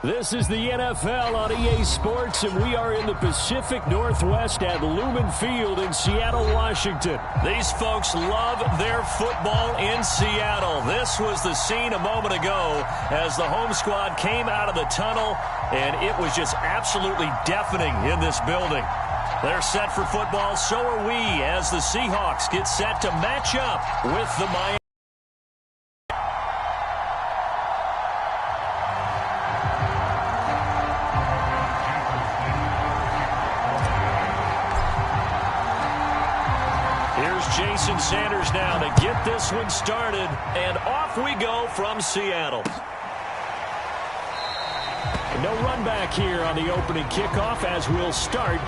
This is the NFL on EA Sports, and we are in the Pacific Northwest at Lumen Field in Seattle, Washington. These folks love their football in Seattle. This was the scene a moment ago as the home squad came out of the tunnel, and it was just absolutely deafening in this building. They're set for football, so are we, as the Seahawks get set to match up with the Miami. Jason Sanders now to get this one started, and off we go from Seattle. No run back here on the opening kickoff as we'll start.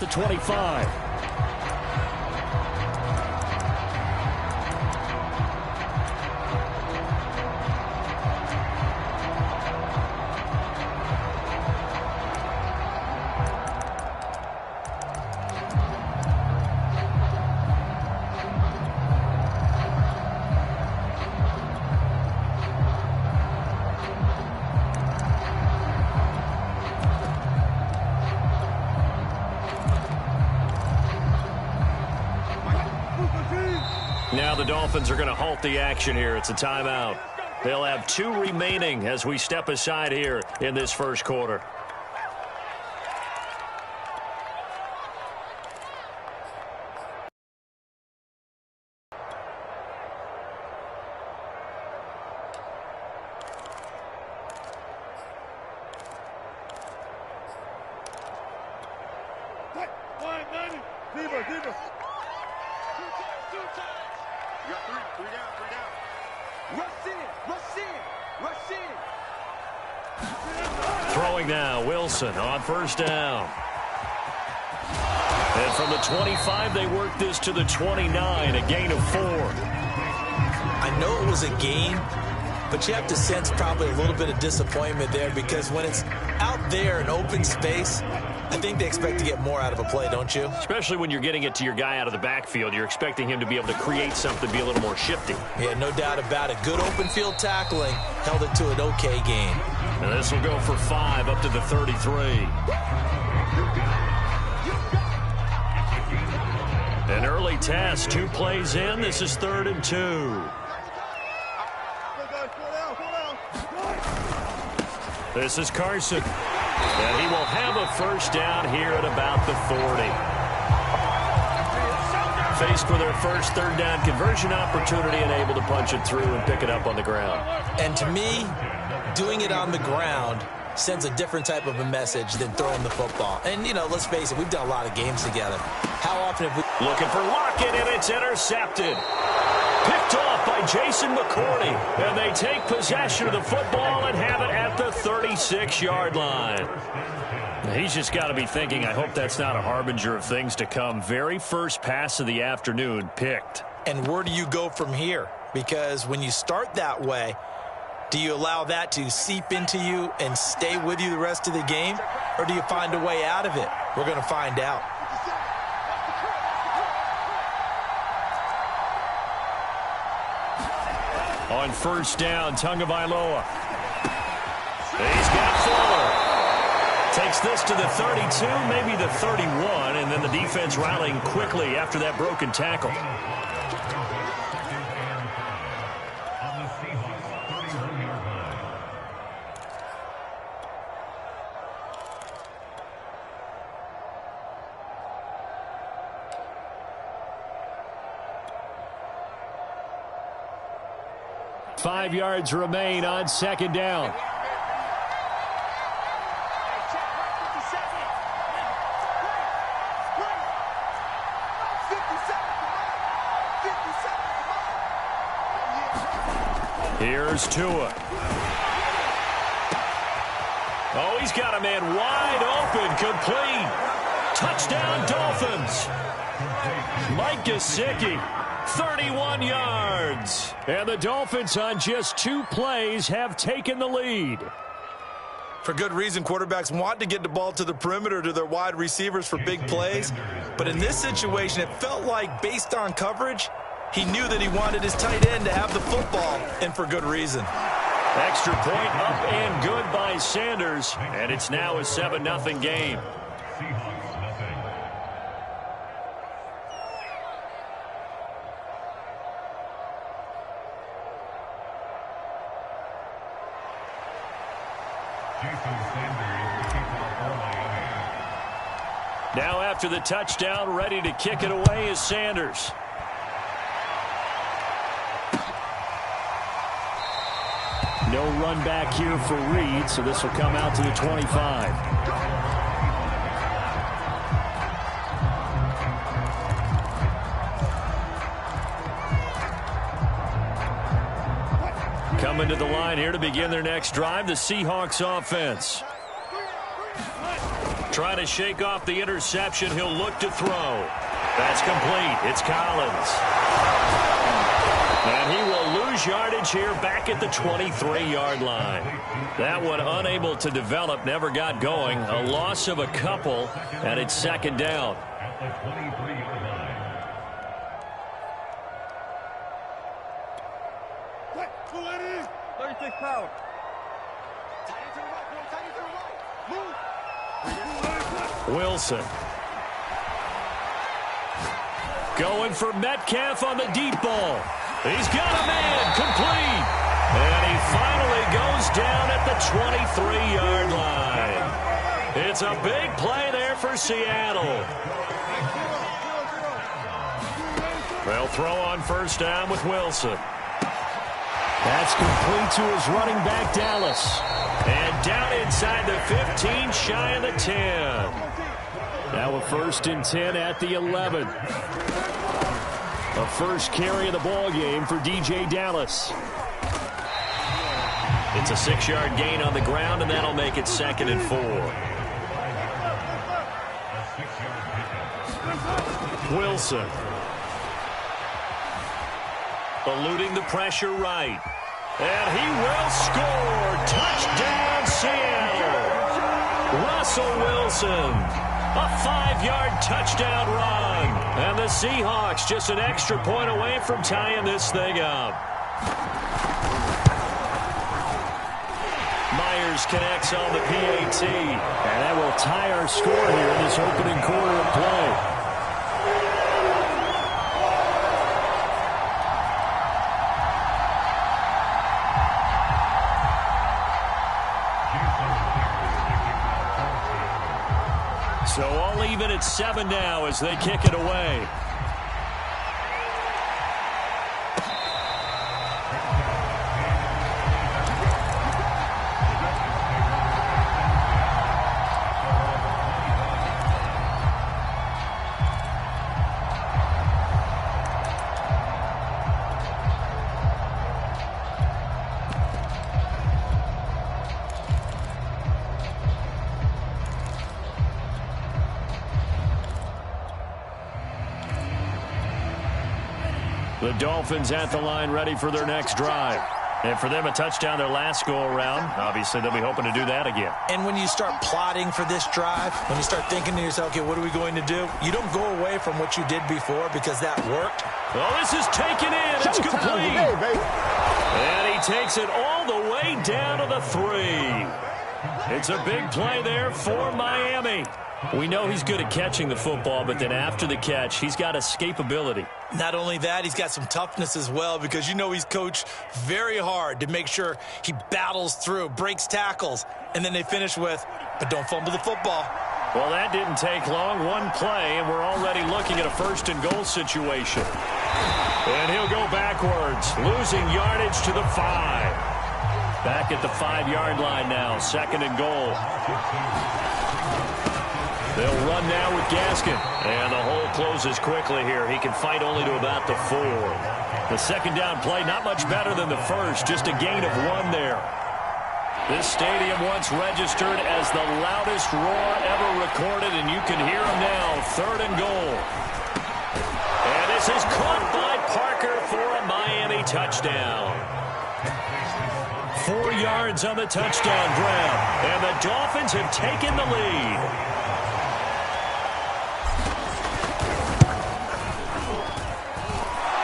the 25. Now the Dolphins are going to halt the action here. It's a timeout. They'll have 2 remaining as we step aside here in this first quarter. Throwing now, Wilson on first down. And from the 25, they work this to the 29, a gain of 4. I know it was a game, but you have to sense probably a little bit of disappointment there because when it's out there in open space, I think they expect to get more out of a play, don't you? Especially when you're getting it to your guy out of the backfield. You're expecting him to be able to create something, be a little more shifty. Yeah, no doubt about it. Good open field tackling held it to an okay gain. And this will go for 5 up to the 33. An early test, 2 plays in. This is 3rd and 2. This is Carson. And he will have a first down here at about the 40. Faced with their first 3rd down conversion opportunity and able to punch it through and pick it up on the ground. And to me, doing it on the ground sends a different type of a message than throwing the football. And, you know, let's face it, we've done a lot of games together. How often have we... Looking for Lockett, and it's intercepted. Picked off by Jason McCourty. And they take possession of the football and have it at the 36-yard line. He's just got to be thinking, I hope that's not a harbinger of things to come. Very first pass of the afternoon picked. And where do you go from here? Because when you start that way, do you allow that to seep into you and stay with you the rest of the game? Or do you find a way out of it? We're going to find out. On first down, Tagovailoa. He's got 4. Takes this to the 32, maybe the 31, and then the defense rallying quickly after that broken tackle. Five yards remain on second down. Here's Tua. Oh, he's got a man wide open, complete. Touchdown, Dolphins. Mike Gesicki, 31 yards. And the Dolphins on just 2 plays have taken the lead. For good reason, quarterbacks want to get the ball to the perimeter to their wide receivers for big plays. But in this situation, it felt like based on coverage, he knew that he wanted his tight end to have the football, and for good reason. Extra point up and good by Sanders, and it's now a 7-0 game. Now after the touchdown, ready to kick it away is Sanders. No run back here for Reed, so this will come out to the 25. Coming to the line here to begin their next drive, the Seahawks offense. Trying to shake off the interception. He'll look to throw. That's complete. It's Collins. And he will lose yardage here back at the 23-yard line. That one unable to develop, never got going. A loss of a couple, and it's second down. At the 23-yard line. 36 power. Wilson. Going for Metcalf on the deep ball. He's got a man, complete. And he finally goes down at the 23-yard line. It's a big play there for Seattle. They'll throw on first down with Wilson. That's complete to his running back, Dallas. And down inside the 15, shy of the 10. Now a 1st and 10 at the 11. A first carry of the ball game for DJ Dallas. It's a 6-yard gain on the ground, and that'll make it 2nd and 4. Wilson. Eluding the pressure right. And he will score. Touchdown, Seattle. Russell Wilson. A 5-yard touchdown run. And the Seahawks just an extra point away from tying this thing up. Myers connects on the PAT. And that will tie our score here in this opening quarter of play. So all even at 7 now as they kick it away. The Dolphins at the line ready for their next drive. And for them, a touchdown their last go-around. Obviously, they'll be hoping to do that again. And when you start plotting for this drive, when you start thinking to yourself, okay, what are we going to do? You don't go away from what you did before because that worked. Oh, this is taken in. It's complete. And he takes it all the way down to the 3. It's a big play there for Miami. We know he's good at catching the football, but then after the catch, he's got escapability. Not only that, he's got some toughness as well because you know he's coached very hard to make sure he battles through, breaks tackles, and then they finish with, but don't fumble the football. Well, that didn't take long. One play, and we're already looking at a 1st and goal situation. And he'll go backwards, losing yardage to the 5. Back at the 5-yard line now, 2nd and goal. They'll run now with Gaskin. And the hole closes quickly here. He can fight only to about the 4. The 2nd down play, not much better than the first. Just a gain of 1 there. This stadium once registered as the loudest roar ever recorded, and you can hear him now. 3rd and goal. And this is caught by Parker for a Miami touchdown. 4 yards on the touchdown grab. And the Dolphins have taken the lead.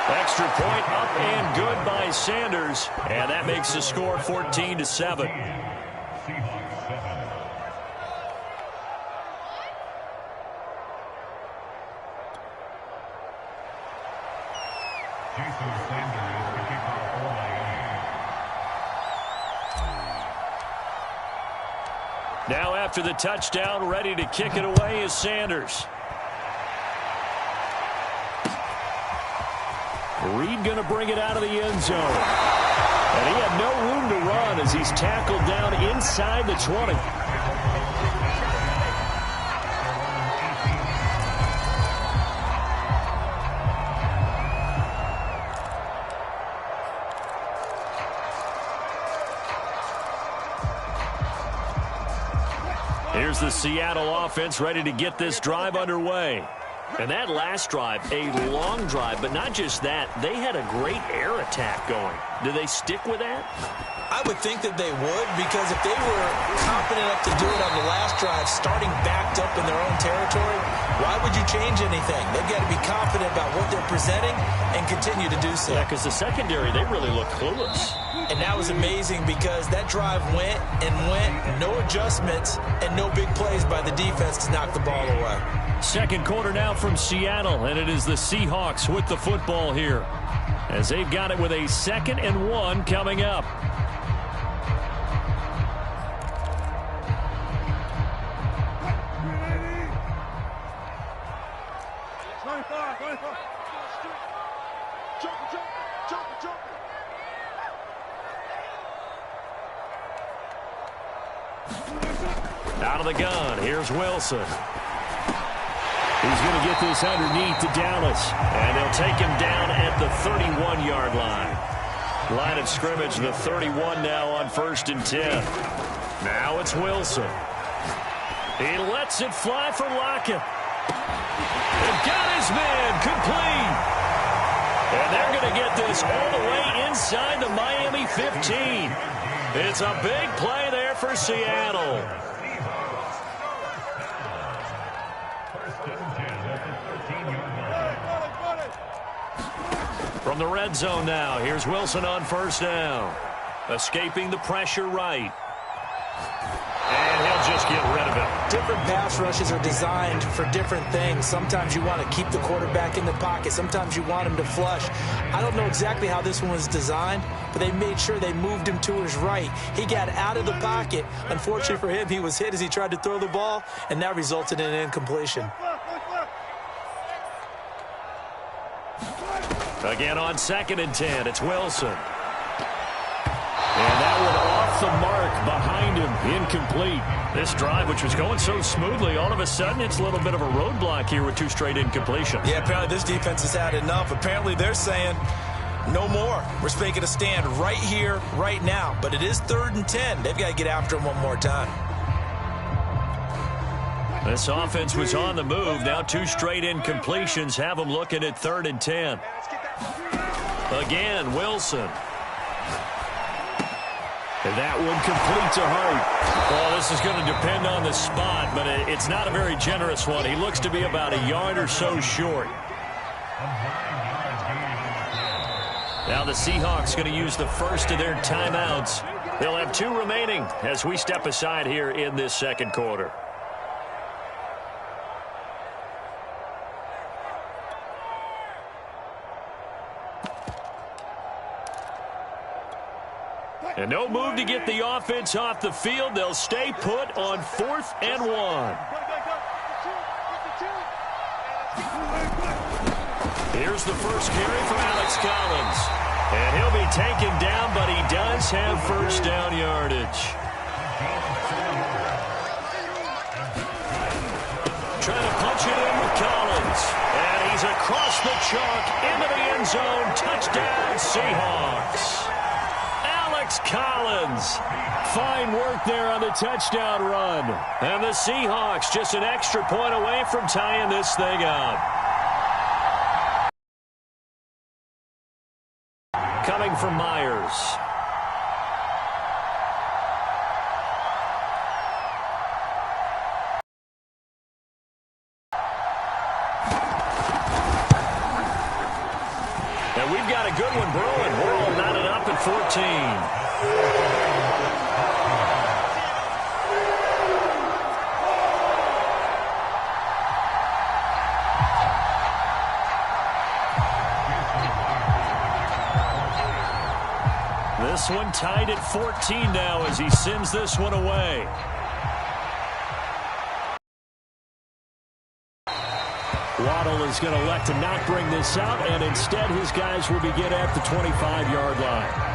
Extra point up and good by Sanders. And that makes the score 14-7. Now after the touchdown, ready to kick it away is Sanders. Reed going to bring it out of the end zone. And he had no room to run as he's tackled down inside the 20. here's the Seattle offense ready to get this drive underway. And that last drive, a long drive, but not just that. They had a great air attack going. Do they stick with that? I would think that they would, because if they were confident enough to do it on the last drive, starting backed up in their own territory, why would you change anything? They've got to be confident about what they're presenting and continue to do so. Yeah, because the secondary, they really look clueless. And that was amazing because that drive went and went, no adjustments, and no big plays by the defense to knock the ball away. Second quarter now from Seattle, and it is the Seahawks with the football here, as they've got it with a 2nd and 1 coming up. Out of the gun, here's Wilson. He's going to get this underneath to Dallas. And they'll take him down at the 31-yard line. Line of scrimmage, the 31 now on 1st and 10. Now it's Wilson. He lets it fly for Lockett. And got his man complete. And they're going to get this all the way inside the Miami 15. It's a big play there for Seattle. From the red zone now, here's Wilson on 1st down. Escaping the pressure right. And he'll just get rid of it. Different pass rushes are designed for different things. Sometimes you want to keep the quarterback in the pocket. Sometimes you want him to flush. I don't know exactly how this one was designed, but they made sure they moved him to his right. He got out of the pocket. Unfortunately for him, he was hit as he tried to throw the ball, and that resulted in an incompletion. Again on 2nd and 10, it's Wilson. And that one off the mark behind him, incomplete. This drive, which was going so smoothly, all of a sudden it's a little bit of a roadblock here with 2 straight incompletions. Yeah, apparently this defense has had enough. Apparently they're saying no more. We're making a stand right here, right now. But it is 3rd and 10. They've got to get after him one more time. This offense was on the move. Now 2 straight incompletions have them looking at 3rd and 10. Again, Wilson. And that one complete to Hart. Well, this is going to depend on the spot, but it's not a very generous one. He looks to be about a yard or so short. Now the Seahawks going to use the first of their timeouts. They'll have 2 remaining as we step aside here in this 2nd quarter. And no move to get the offense off the field. They'll stay put on 4th and 1. Here's the first carry from Alex Collins. And he'll be taken down, but he does have 1st down yardage. Trying to punch it in with Collins. And he's across the chalk into the end zone. Touchdown, Seahawks. Collins. Fine work there on the touchdown run. And the Seahawks just an extra point away from tying this thing up. Coming from Myers. And we've got a good one brewing. We're all knotted up at 14. This one tied at 14 now as he sends this one away. Waddle is going to elect to not bring this out, and instead his guys will begin at the 25-yard line.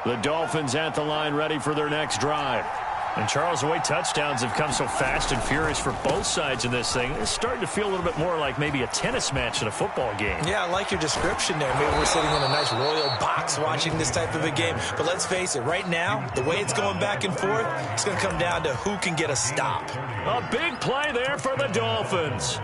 The Dolphins at the line ready for their next drive. And Charles, the way touchdowns have come so fast and furious for both sides in this thing, it's starting to feel a little bit more like maybe a tennis match in a football game. Yeah, I like your description there. Maybe we're sitting in a nice royal box watching this type of a game. But let's face it, right now, the way it's going back and forth, it's going to come down to who can get a stop. A big play there for the Dolphins.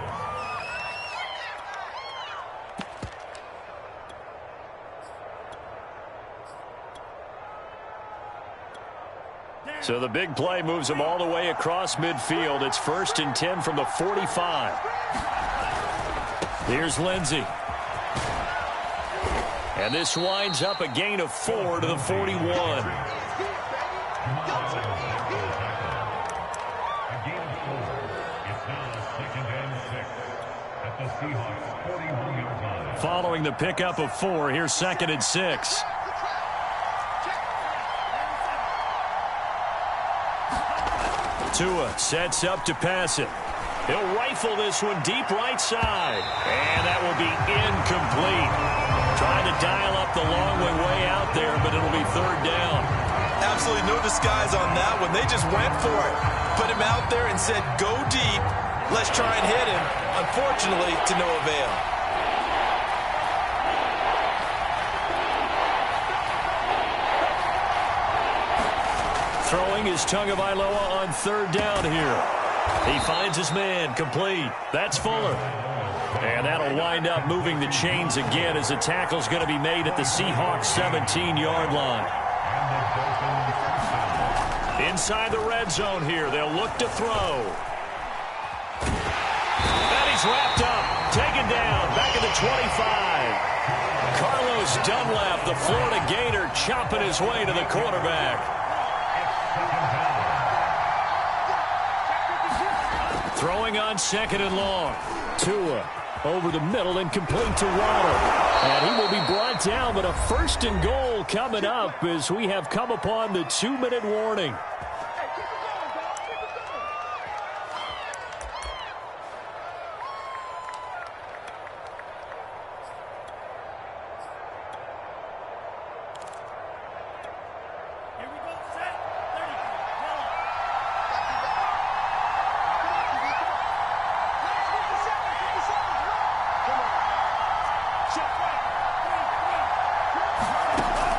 So the big play moves them all the way across midfield. It's 1st and 10 from the 45. Here's Lindsey. And this winds up a gain of 4 to the 41. Following the pickup of 4, here's 2nd and 6. Tua sets up to pass it. He'll rifle this one deep right side. And that will be incomplete. Trying to dial up the long way out there, but it'll be 3rd down. Absolutely no disguise on that one. They just went for it. Put him out there and said, go deep. Let's try and hit him. Unfortunately, to no avail. Throwing is Tagovailoa on 3rd down here. He finds his man, complete. That's Fuller. And that'll wind up moving the chains again as the tackle's going to be made at the Seahawks 17-yard line. Inside the red zone here, they'll look to throw. And he's wrapped up, taken down, back at the 25. Carlos Dunlap, the Florida Gator, chopping his way to the quarterback. Throwing on 2nd and long. Tua over the middle and complete to Waddle. And he will be brought down, but a 1st and goal coming up as we have come upon the 2-minute warning.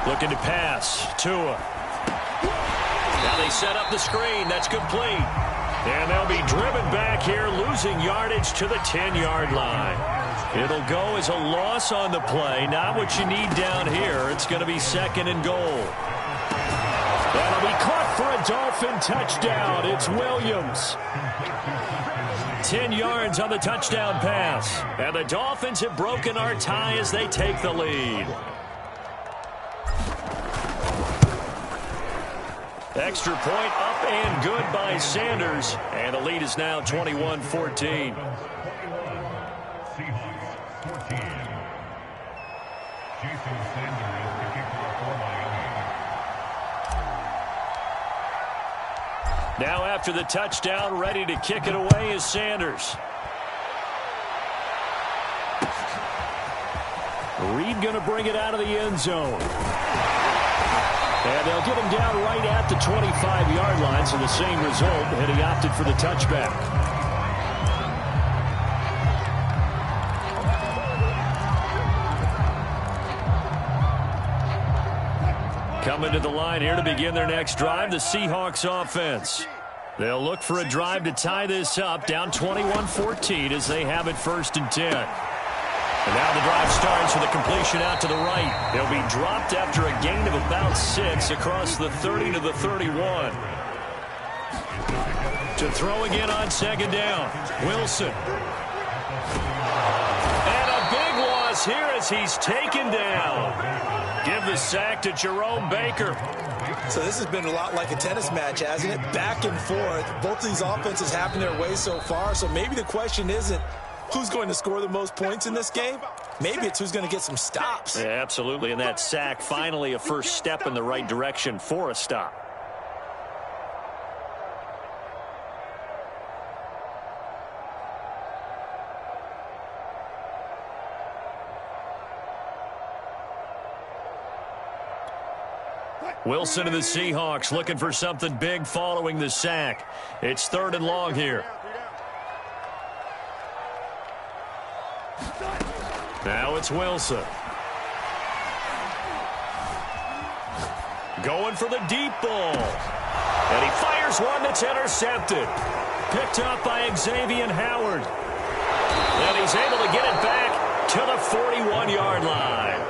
Looking to pass. Tua. Now they set up the screen. That's complete. And they'll be driven back here, losing yardage to the 10-yard line. It'll go as a loss on the play. Not what you need down here. It's going to be 2nd and goal. That'll be caught for a Dolphin touchdown. It's Williams. 10 yards on the touchdown pass. And the Dolphins have broken our tie as they take the lead. Extra point up and good by Sanders. And the lead is now 21-14. Seahawks 14. Jason Sanders, the kicker for Miami. Now after the touchdown, ready to kick it away is Sanders. Reed going to bring it out of the end zone. And they'll get him down right at the 25-yard line, so the same result, and he opted for the touchback. Coming to the line here to begin their next drive, the Seahawks offense. They'll look for a drive to tie this up, down 21-14 as they have it 1st and 10. And now the drive starts with a completion out to the right. They'll be dropped after a gain of about 6 across the 30 to the 31. To throw again on 2nd down. Wilson. And a big loss here as he's taken down. Give the sack to Jerome Baker. So this has been a lot like a tennis match, hasn't it? Back and forth. Both of these offenses having their way so far. So maybe the question isn't who's going to score the most points in this game. Maybe it's who's going to get some stops. Yeah, absolutely. And that sack, finally a first step in the right direction for a stop. Wilson and the Seahawks looking for something big following the sack. It's 3rd and long here. Now it's Wilson. Going for the deep ball. And he fires one that's intercepted. Picked up by Xavier Howard. And he's able to get it back to the 41-yard line.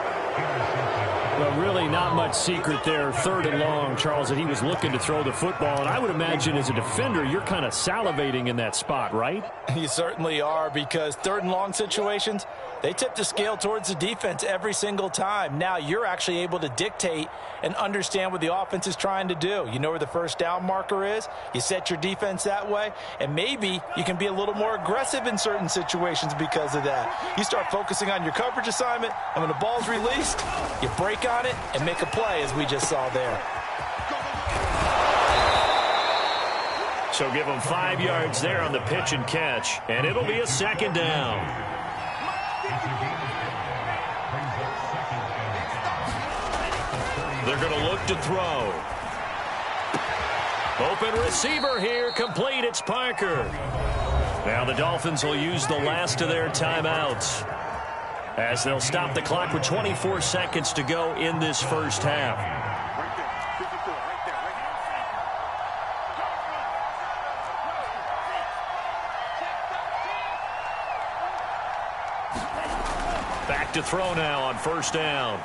Well, really not much secret there. 3rd and long, Charles, that he was looking to throw the football. And I would imagine as a defender, you're kind of salivating in that spot, right? You certainly are, because 3rd and long situations, they tip the scale towards the defense every single time. Now you're actually able to dictate and understand what the offense is trying to do. You know where the first down marker is. You set your defense that way, and maybe you can be a little more aggressive in certain situations because of that. You start focusing on your coverage assignment, and when the ball's released, you break on it and make a play, as we just saw there. So give them 5 yards there on the pitch and catch, and it'll be a 2nd down. They're going to look to throw. Open receiver here, complete. It's Parker. Now the Dolphins will use the last of their timeouts as they'll stop the clock with 24 seconds to go in this first half. Back to throw now on 1st down.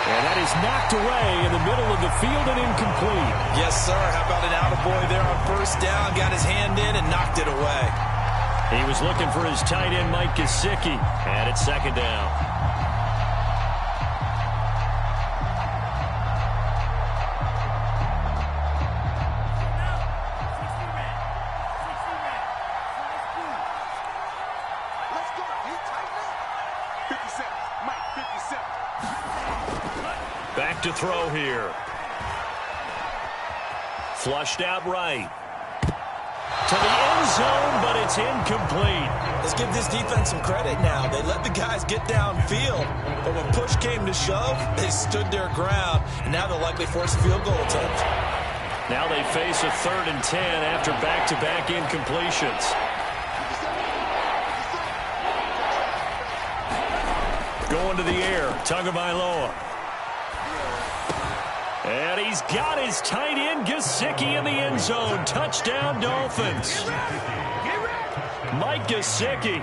And that is knocked away in the middle of the field and incomplete. Yes, sir. How about an attaboy there on 1st down? Got his hand in and knocked it away. He was looking for his tight end, Mike Gesicki, and it's 2nd down. Back to throw here. Flushed out right. To the end zone, but it's incomplete. Let's give this defense some credit now. They let the guys get downfield, but when push came to shove, they stood their ground, and now they'll likely force a field goal attempt. Now they face a 3rd and 10 after back-to-back incompletions. Going to the air, Tagovailoa. And he's got his tight end, Gesicki, in the end zone. Touchdown, Dolphins. Mike Gesicki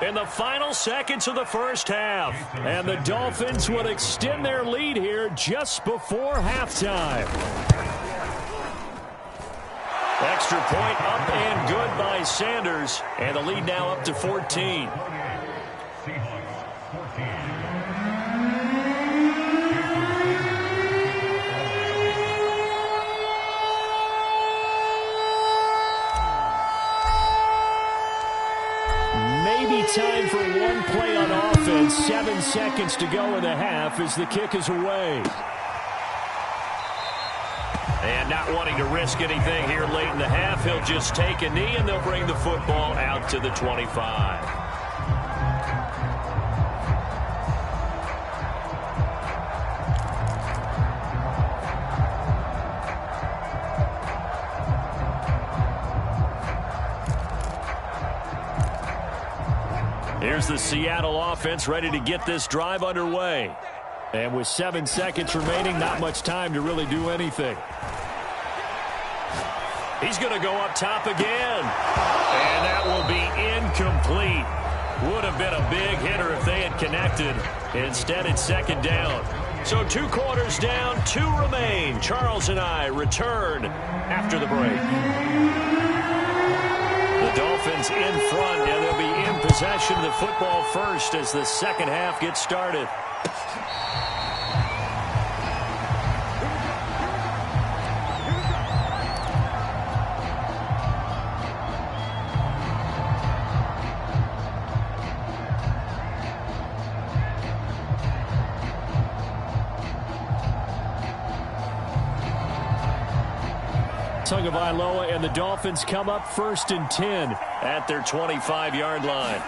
in the final seconds of the first half. And the Dolphins would extend their lead here just before halftime. Extra point up and good by Sanders. And the lead now up to 14. Time for one play on offense. 7 seconds to go in the half as the kick is away. And not wanting to risk anything here late in the half, he'll just take a knee and they'll bring the football out to the 25. Here's the Seattle offense ready to get this drive underway. And with 7 seconds remaining, not much time to really do anything. He's going to go up top again. And that will be incomplete. Would have been a big hitter if they had connected. Instead, it's 2nd down. So 2 quarters down, 2 remain. Charles and I return after the break. The Dolphins in front, and they'll be in possession of the football first as the second half gets started. Tagovailoa and the Dolphins come up 1st and 10 at their 25-yard line.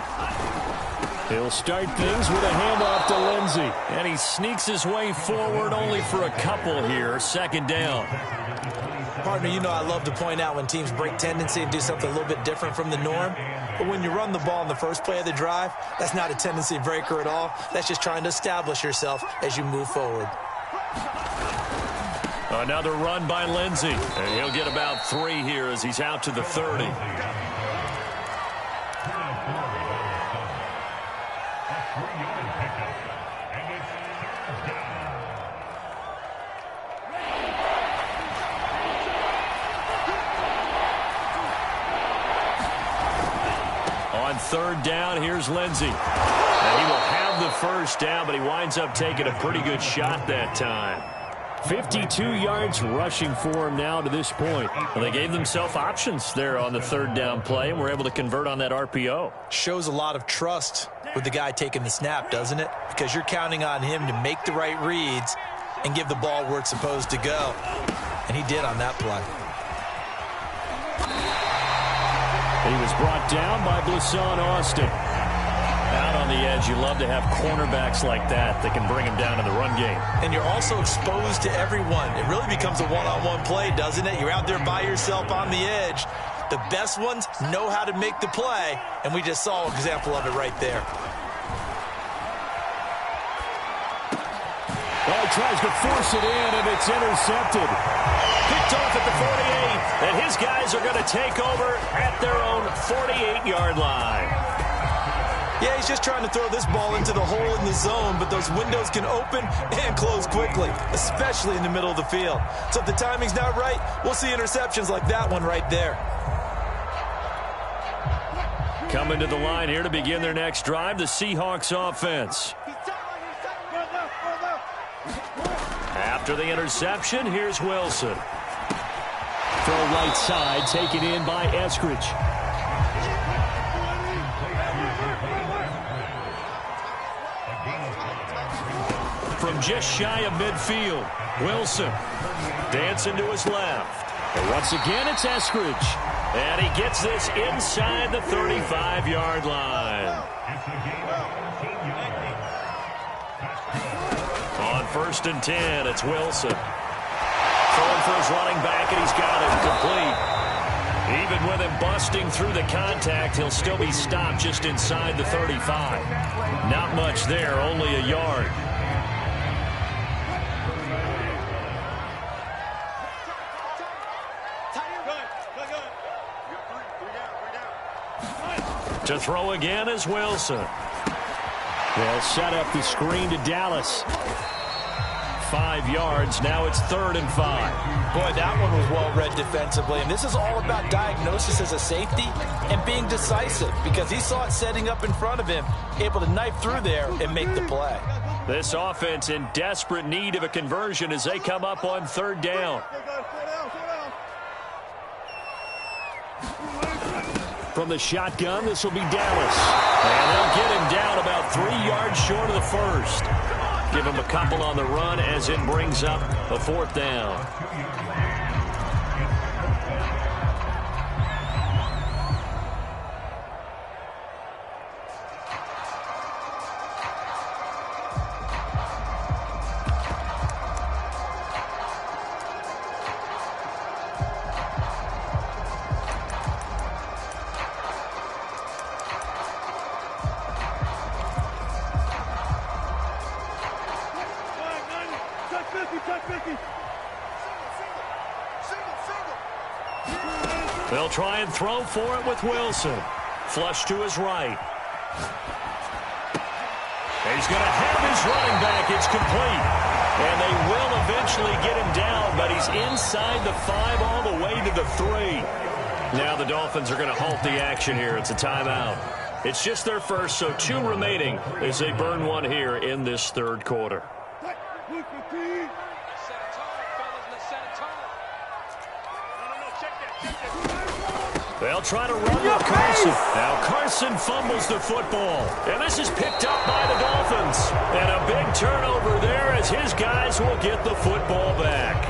He'll start things with a handoff to Lindsey. And he sneaks his way forward only for a couple here. Second down. Partner, you know I love to point out when teams break tendency and do something a little bit different from the norm. But when you run the ball in the first play of the drive, that's not a tendency breaker at all. That's just trying to establish yourself as you move forward. Another run by Lindsey. And he'll get about 3 here as he's out to the 30. On third down, here's Lindsey. And he will have the first down, but he winds up taking a pretty good shot that time. 52 yards rushing for him now to this point. Well, they gave themselves options there on the third down play, and were able to convert on that RPO. Shows a lot of trust with the guy taking the snap, doesn't it? Because you're counting on him to make the right reads and give the ball where it's supposed to go. And he did on that play. He was brought down by Blasson Austin. Out on the edge, you love to have cornerbacks like that that can bring him down in the run game. And you're also exposed to everyone. It really becomes a one-on-one play, doesn't it? You're out there by yourself on the edge. The best ones know how to make the play, and we just saw an example of it right there. Well, he tries to force it in, and it's intercepted. Picked off at the 48, and his guys are going to take over at their own 48-yard line. Yeah, he's just trying to throw this ball into the hole in the zone, but those windows can open and close quickly, especially in the middle of the field. So if the timing's not right, we'll see interceptions like that one right there. Coming to the line here to begin their next drive, the Seahawks offense. After the interception, here's Wilson. Throw right side, taken in by Eskridge. From just shy of midfield, Wilson dancing to his left. And once again, it's Eskridge. And he gets this inside the 35-yard line. On 1st and 10, it's Wilson. Throwing for his running back, and he's got it complete. Even with him busting through the contact, he'll still be stopped just inside the 35. Not much there, only a yard. To throw again is Wilson. They'll set up the screen to Dallas. 5 yards. Now it's 3rd and 5. Boy, that one was well read defensively. And this is all about diagnosis as a safety and being decisive, because he saw it setting up in front of him, able to knife through there and make the play. This offense in desperate need of a conversion as they come up on 3rd down. From the shotgun, this will be Dallas. And they'll get him down about 3 yards short of the first. Give him a couple on the run as it brings up a 4th down. They'll try and throw for it with Wilson. Flush to his right. He's going to have his running back. It's complete. And they will eventually get him down, but he's inside the 5 all the way to the 3. Now the Dolphins are going to halt the action here. It's a timeout. It's just their first, so 2 remaining as they burn one here in this 3rd quarter. They'll try to run with Carson. Now Carson fumbles the football. And this is picked up by the Dolphins. And a big turnover there as his guys will get the football back.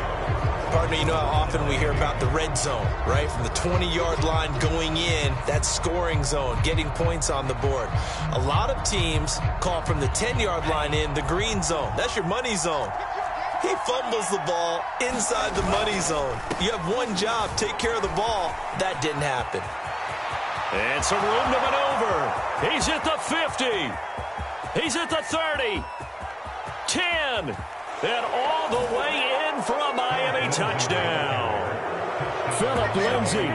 Partner, you know how often we hear about the red zone, right? From the 20-yard line going in, that's scoring zone, getting points on the board. A lot of teams call from the 10-yard line in the green zone. That's your money zone. He fumbles the ball inside the money zone. You have one job, take care of the ball. That didn't happen. And some room to maneuver. He's at the 50. He's at the 30. 10. And all the way in for a Miami touchdown. Phillip Lindsay,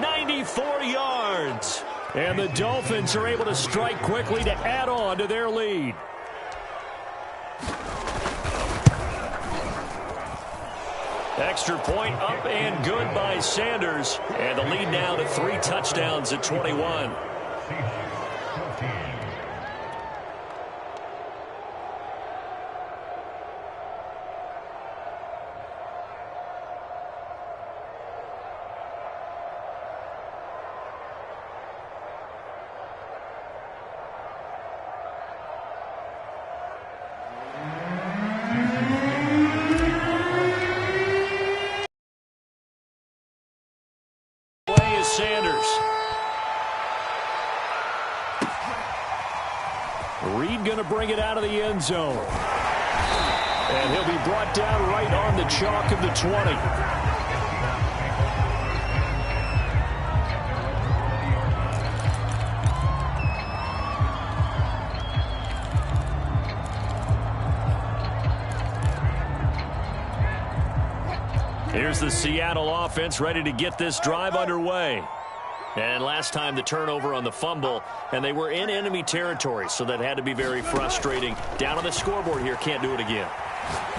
94 yards. And the Dolphins are able to strike quickly to add on to their lead. Extra point up and good by Sanders. And the lead now to 3 touchdowns at 21. Sanders. Reed going to bring it out of the end zone. And he'll be brought down right on the chalk of the 20. Here's the Seattle offense ready to get this drive underway. And last time the turnover on the fumble, and they were in enemy territory, so that had to be very frustrating. Down on the scoreboard here, can't do it again.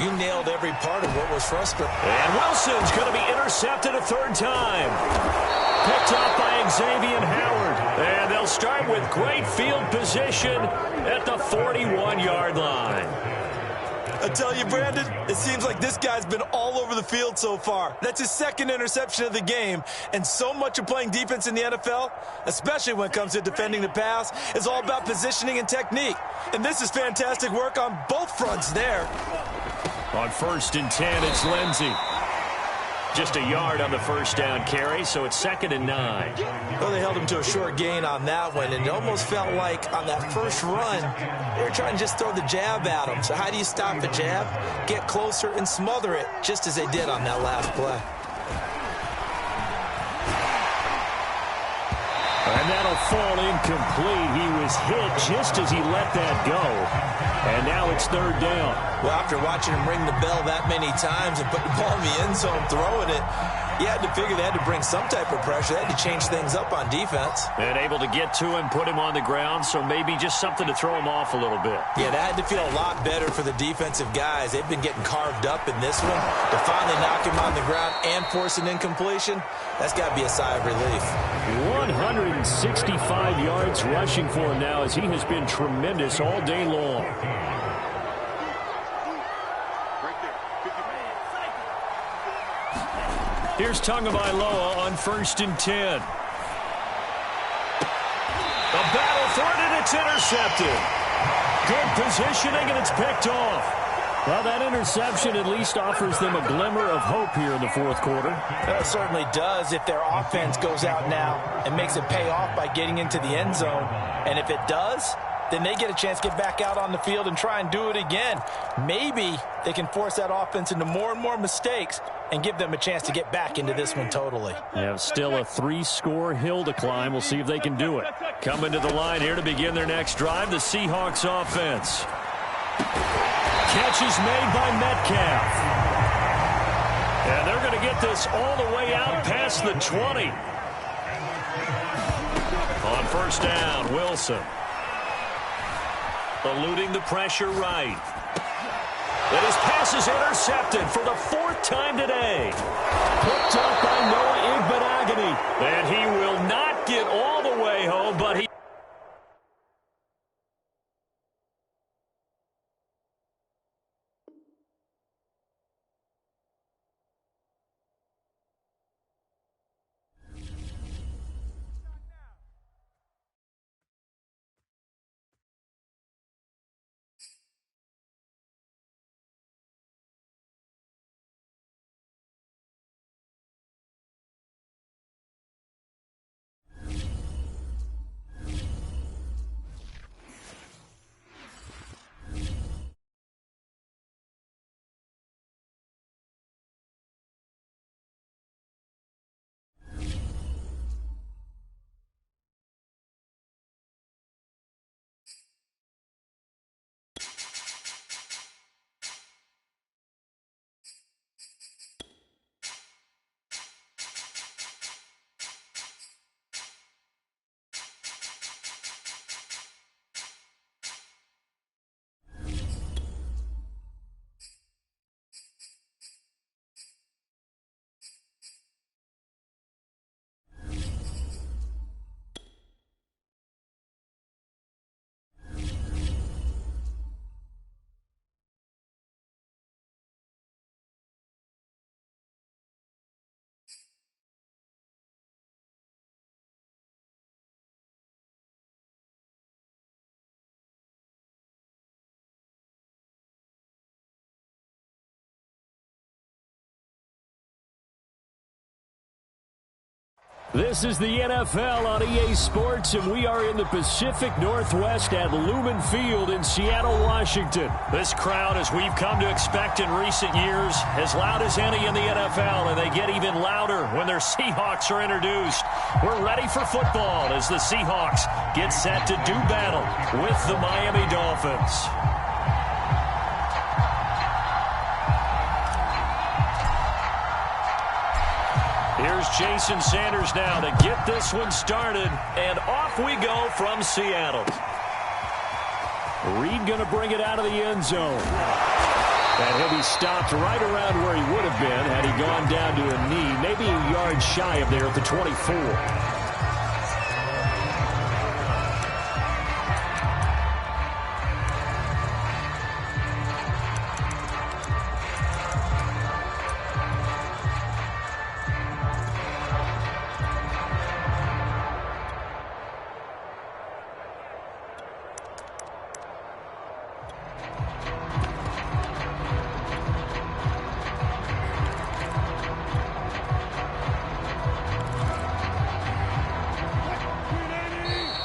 You nailed every part of what was frustrating. And Wilson's going to be intercepted a third time. Picked up by Xavier Howard. And they'll start with great field position at the 41-yard line. I tell you, Brandon, it seems like this guy's been all over the field so far. That's his second interception of the game. And so much of playing defense in the NFL, especially when it comes to defending the pass, is all about positioning and technique. And this is fantastic work on both fronts there. On 1st and 10, it's Lindsay. Just a yard on the first down carry, so it's 2nd and 9. Well, they held him to a short gain on that one, and it almost felt like on that first run, they were trying to just throw the jab at him. So how do you stop a jab? Get closer and smother it, just as they did on that last play. And that'll fall incomplete. He was hit just as he let that go. And now it's 3rd down. Well, after watching him ring the bell that many times and put the ball in the end zone, throwing it, you had to figure they had to bring some type of pressure. They had to change things up on defense. And able to get to him, put him on the ground, so maybe just something to throw him off a little bit. Yeah, that had to feel a lot better for the defensive guys. They've been getting carved up in this one. To finally knock him on the ground and force an incompletion, that's got to be a sigh of relief. 165 yards rushing for him now, as he has been tremendous all day long. Here's Tagovailoa on 1st and 10. The battle for it, and it's intercepted. Good positioning, and it's picked off. Well, that interception at least offers them a glimmer of hope here in the 4th quarter. It certainly does if their offense goes out now and makes it pay off by getting into the end zone. And if it does, then they get a chance to get back out on the field and try and do it again. Maybe they can force that offense into more and more mistakes and give them a chance to get back into this one totally. They have still a 3-score hill to climb. We'll see if they can do it. Coming to the line here to begin their next drive, the Seahawks offense. Catch is made by Metcalf. And they're going to get this all the way out past the 20. On 1st down, Wilson. Eluding the pressure right. And his pass is intercepted for the 4th time today. Picked up by Noah Igbenogany. And he will not get all the way home, but he This is the NFL on EA Sports, and we are in the Pacific Northwest at Lumen Field in Seattle, Washington. This crowd, as we've come to expect in recent years, as loud as any in the NFL, and they get even louder when their Seahawks are introduced. We're ready for football as the Seahawks get set to do battle with the Miami Dolphins. Here's Jason Sanders now to get this one started, and off we go from Seattle. Reed going to bring it out of the end zone. And he'll be stopped right around where he would have been had he gone down to a knee, maybe a yard shy of there at the 24.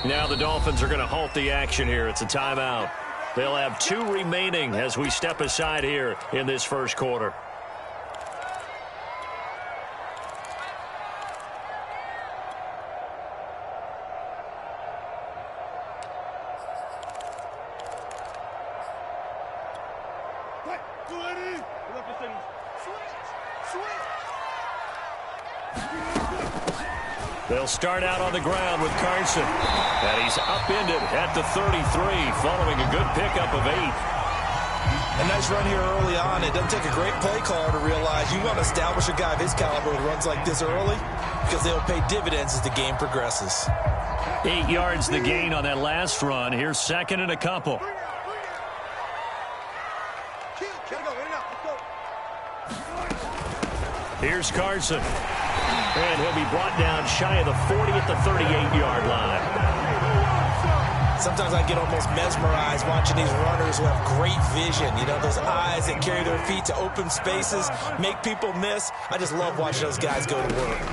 Now the Dolphins are going to halt the action here. It's a timeout. They'll have 2 remaining as we step aside here in this first quarter. They'll start out on the ground with Carson. And he's upended at the 33 following a good pickup of 8. A nice run here early on. It doesn't take a great play caller to realize you want to establish a guy of his caliber who runs like this early because they'll pay dividends as the game progresses. 8 yards the gain on that last run. Here's second and a couple. Here's Carson. And he'll be brought down shy of the 40 at the 38-yard line. Sometimes I get almost mesmerized watching these runners who have great vision. You know, those eyes that carry their feet to open spaces, make people miss. I just love watching those guys go to work.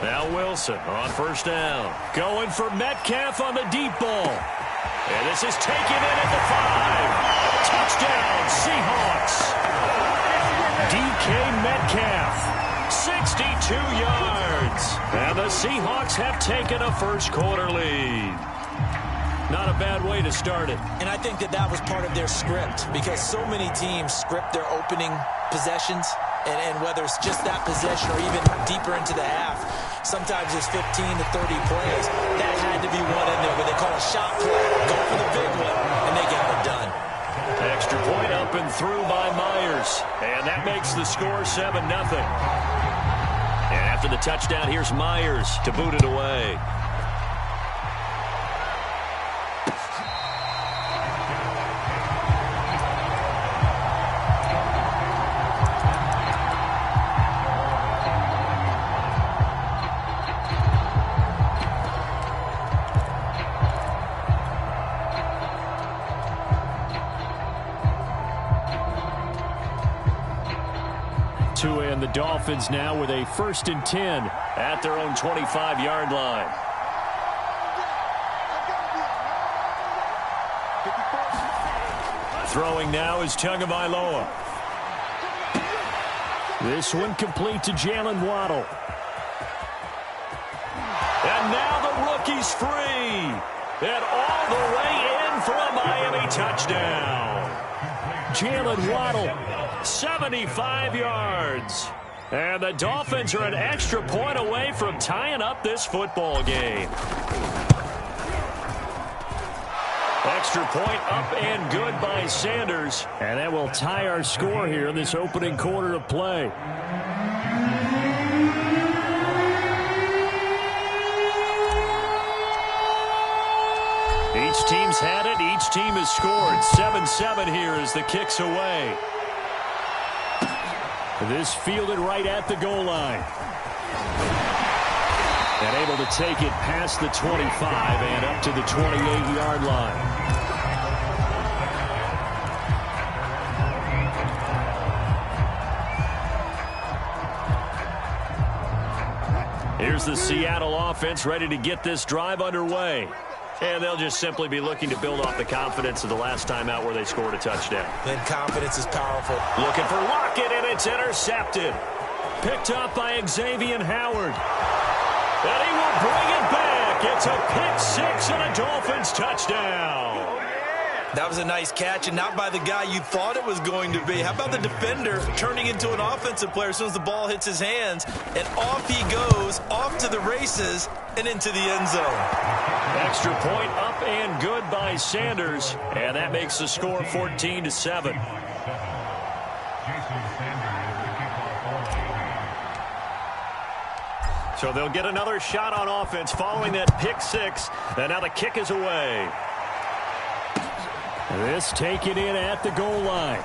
Now Wilson on first down. Going for Metcalf on the deep ball. And this is taken in at the 5. Touchdown, Seahawks. DK Metcalf. 62 yards. And the Seahawks have taken a first quarter lead. Not a bad way to start it. And I think that was part of their script because so many teams script their opening possessions. And whether it's just that possession or even deeper into the half, sometimes it's 15 to 30 plays. That had to be one in there where they call a shot play. Go for the big one, and they got it done. Extra point up and through by Myers. And that makes the score 7-0. And after the touchdown, here's Myers to boot it away. And the Dolphins now with a 1st and 10 at their own 25-yard line. Throwing now is Tagovailoa. This one complete to Jalen Waddle. And now the rookie's free. And all the way in for a Miami touchdown. Jalen Waddle. 75 yards. And the Dolphins are an extra point away from tying up this football game. Extra point up and good by Sanders. And that will tie our score here in this opening quarter of play. Each team's had it. Each team has scored. 7-7 here as the kick's away. This fielded right at the goal line. And able to take it past the 25 and up to the 28-yard line. Here's the Seattle offense ready to get this drive underway. And they'll just simply be looking to build off the confidence of the last time out where they scored a touchdown. And confidence is powerful. Looking for Lockett, and it's intercepted. Picked up by Xavier Howard. And he will bring it back. It's a pick six and a Dolphins touchdown. That was a nice catch, and not by the guy you thought it was going to be. How about the defender turning into an offensive player as soon as the ball hits his hands, and off he goes, off to the races, and into the end zone. Extra point up and good by Sanders, and that makes the score 14-7. So they'll get another shot on offense following that pick six, and now the kick is away. This taken in at the goal line.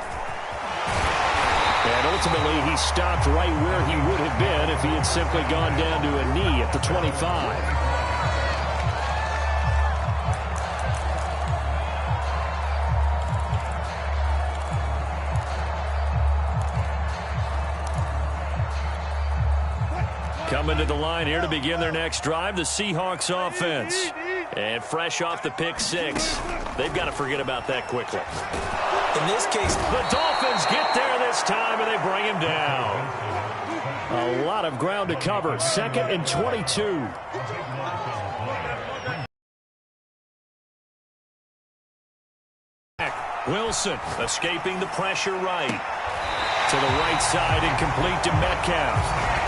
And ultimately, he stopped right where he would have been if he had simply gone down to a knee at the 25. Coming to the line here to begin their next drive, the Seahawks offense. And fresh off the pick six, they've got to forget about that quickly. In this case, the Dolphins get there this time, and they bring him down. A lot of ground to cover. 2nd and 22. Wilson escaping the pressure right. To the right side and complete to Metcalf.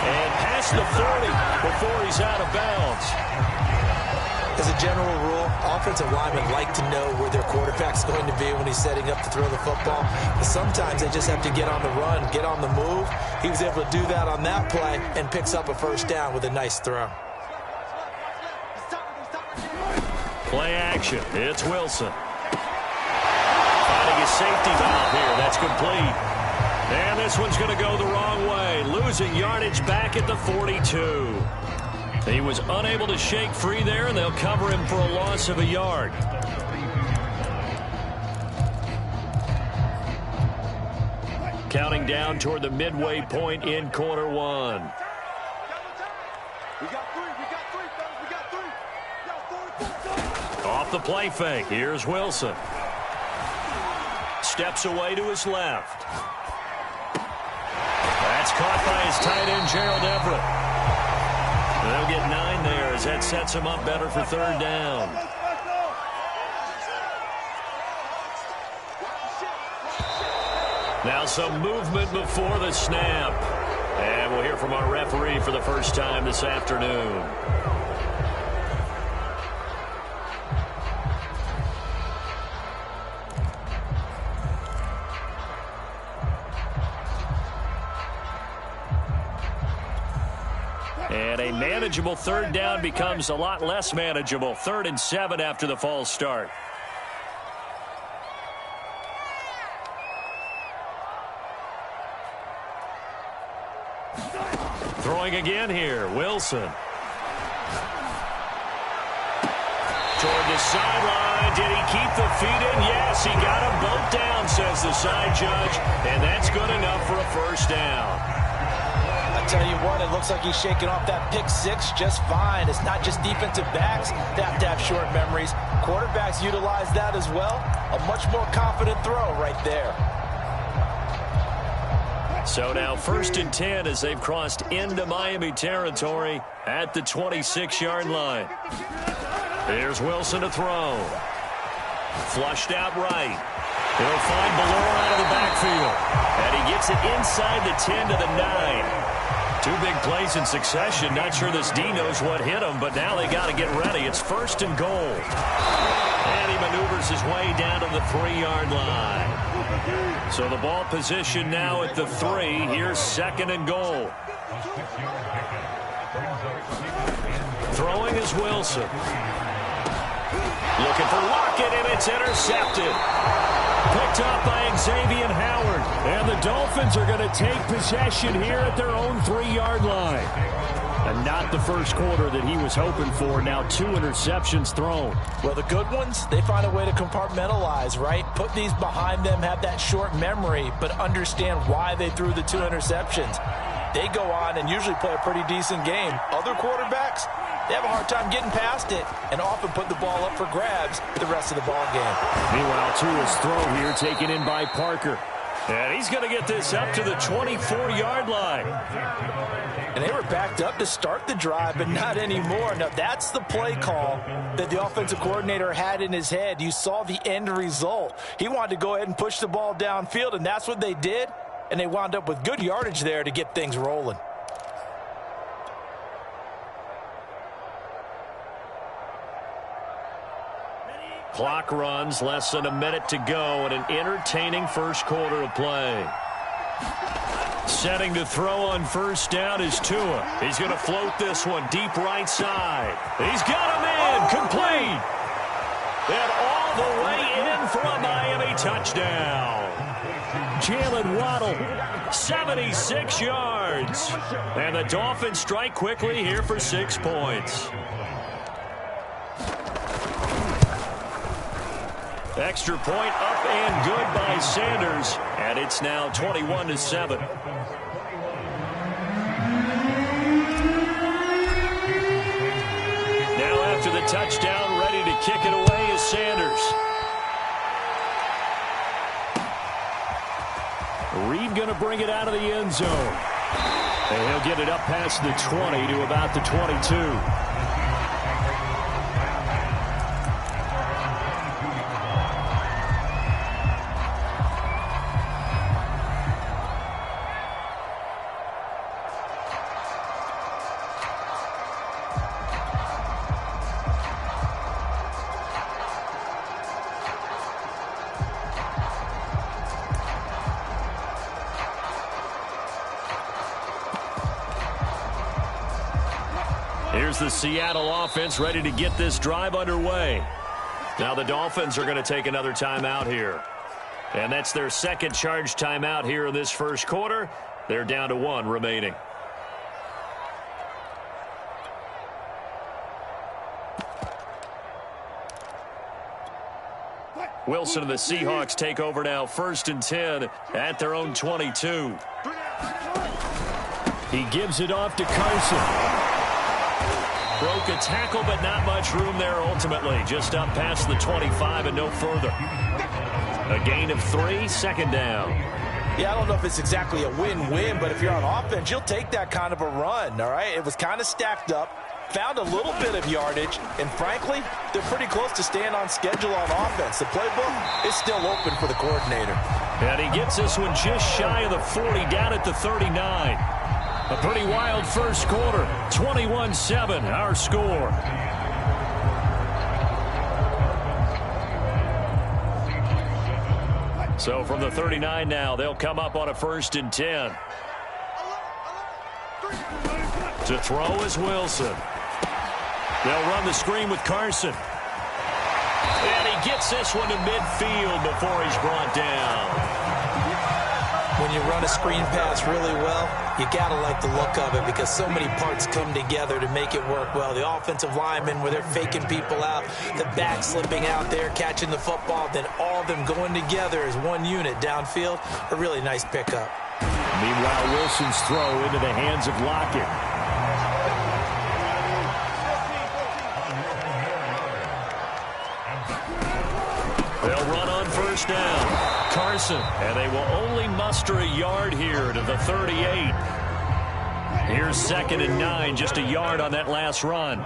And past the 40 before he's out of bounds. as a general rule, offensive linemen like to know where their quarterback's going to be when he's setting up to throw the football. But sometimes they just have to get on the run, get on the move. He was able to do that on that play and picks up a first down with a nice throw. Play action. It's Wilson. Finding his safety valve here. That's complete. And this one's going to go the wrong way. Losing yardage back at the 42. He was unable to shake free there, and they'll cover him for a loss of a yard. Counting down toward the midway point in quarter one. Off the play fake. Here's Wilson. Steps away to his left. That's caught by his tight end, Gerald Everett. They'll get 9 there as that sets him up better for third down. Now some movement before the snap. And we'll hear from our referee for the first time this afternoon. And a manageable third down becomes a lot less manageable. 3rd and 7 after the false start. Throwing again here, Wilson. Toward the sideline. Did he keep the feet in? Yes, he got them both down, says the side judge. And that's good enough for a first down. I tell you what, it looks like he's shaking off that pick six just fine. It's not just defensive backs that have to have short memories. Quarterbacks utilize that as well. A much more confident throw right there. So now 1st and 10 as they've crossed into Miami territory at the 26-yard line. Here's Wilson to throw. Flushed out right. He'll find Ballore out of the backfield. And he gets it inside the 10 to the 9. 2 big plays in succession. Not sure this D knows what hit him, but now they got to get ready. It's 1st and goal. And he maneuvers his way down to the 3-yard line. So the ball position now at the 3. Here's 2nd and goal. Throwing is Wilson. Looking for Lockett, and it's intercepted. Picked up by Xavier Howard. And the Dolphins are going to take possession here at their own 3-yard line. And not the first quarter that he was hoping for. Now 2 interceptions thrown. Well, the good ones, they find a way to compartmentalize, right? Put these behind them, have that short memory, but understand why they threw the 2 interceptions. they go on and usually play a pretty decent game. Other quarterbacks, they have a hard time getting past it and often put the ball up for grabs the rest of the ball game. Meanwhile, Tua's throw here taken in by Parker. And he's going to get this up to the 24-yard line. And they were backed up to start the drive, but not anymore. Now, that's the play call that the offensive coordinator had in his head. You saw the end result. He wanted to go ahead and push the ball downfield, and that's what they did. And they wound up with good yardage there to get things rolling. Clock runs, less than a minute to go, and an entertaining first quarter of play. Setting to throw on first down is Tua. He's going to float this one deep right side. He's got him in, complete. And all the way in for a Miami touchdown. Jalen Waddle, 76 yards. And the Dolphins strike quickly here for 6 points. Extra point up and good by Sanders, and it's now 21-7. Now after the touchdown, ready to kick it away is Sanders. Reed going to bring it out of the end zone. And he'll get it up past the 20 to about the 22. Here's the Seattle offense ready to get this drive underway. Now the Dolphins are going to take another timeout here. And that's their second charge timeout here in this first quarter. They're down to 1 remaining. Wilson and the Seahawks take over now, 1st and 10 at their own 22. He gives it off to Carson. Broke a tackle, but not much room there ultimately. Just up past the 25 and no further. A gain of 3, second down. Yeah, I don't know if it's exactly a win-win, but if you're on offense, you'll take that kind of a run, all right? It was kind of stacked up, found a little bit of yardage, and frankly, they're pretty close to staying on schedule on offense. The playbook is still open for the coordinator. And he gets this one just shy of the 40, down at the 39. A pretty wild first quarter, 21-7, our score. So from the 39 now, they'll come up on a 1st and 10. To throw is Wilson. They'll run the screen with Carson. And he gets this one to midfield before he's brought down. When you run a screen pass really well, you got to like the look of it because so many parts come together to make it work well. The offensive linemen, where they're faking people out, the back slipping out there, catching the football, then all of them going together as one unit downfield. A really nice pickup. Meanwhile, Wilson's throw into the hands of Lockett. They'll run on first down. Carson, and they will only muster a yard here to the 38. Here's 2nd and 9, just a yard on that last run.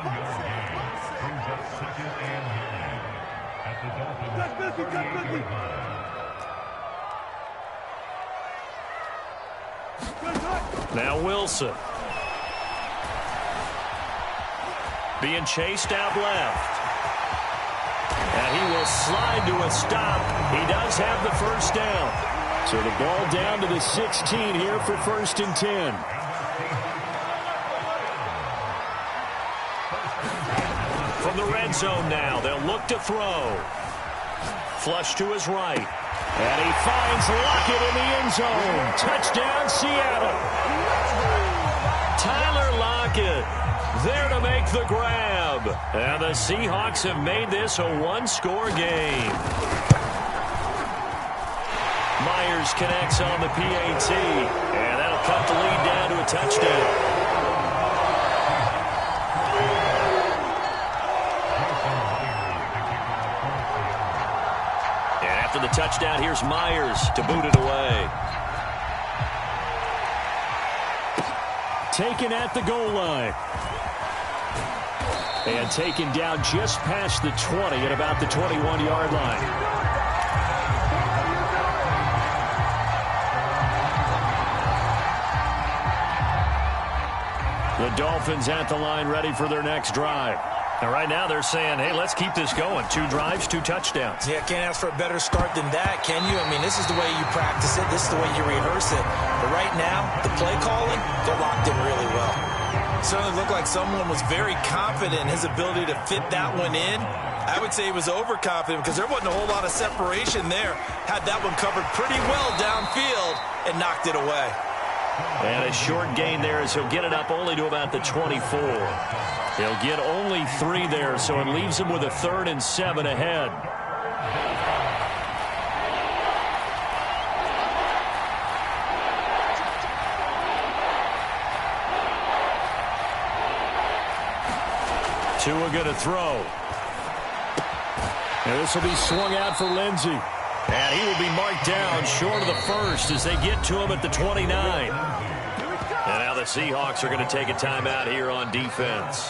Now Wilson. Being chased out left. And he will slide to a stop. He does have the first down. So the ball down to the 16 here for 1st and 10. From the red zone now, they'll look to throw. Flush to his right. And he finds Lockett in the end zone. Touchdown, Seattle. Tyler Lockett there to make the grab. And the Seahawks have made this a one-score game. Myers connects on the PAT. And that'll cut the lead down to a touchdown. And after the touchdown, here's Myers to boot it away. Taken at the goal line. And taken down just past the 20 at about the 21-yard line. The Dolphins at the line ready for their next drive. And right now they're saying, hey, let's keep this going. 2 drives, 2 touchdowns. Yeah, can't ask for a better start than that, can you? I mean, this is the way you practice it. This is the way you rehearse it. But right now, the play calling, they're locked in really well. Certainly looked like someone was very confident in his ability to fit that one in. I would say he was overconfident because there wasn't a whole lot of separation there. Had that one covered pretty well downfield and knocked it away. And a short gain there as he'll get it up only to about the 24. He'll get only 3 there, so it leaves him with a 3rd and 7 ahead. Tua going to throw. And this will be swung out for Lindsey. And he will be marked down short of the first as they get to him at the 29. And now the Seahawks are going to take a timeout here on defense.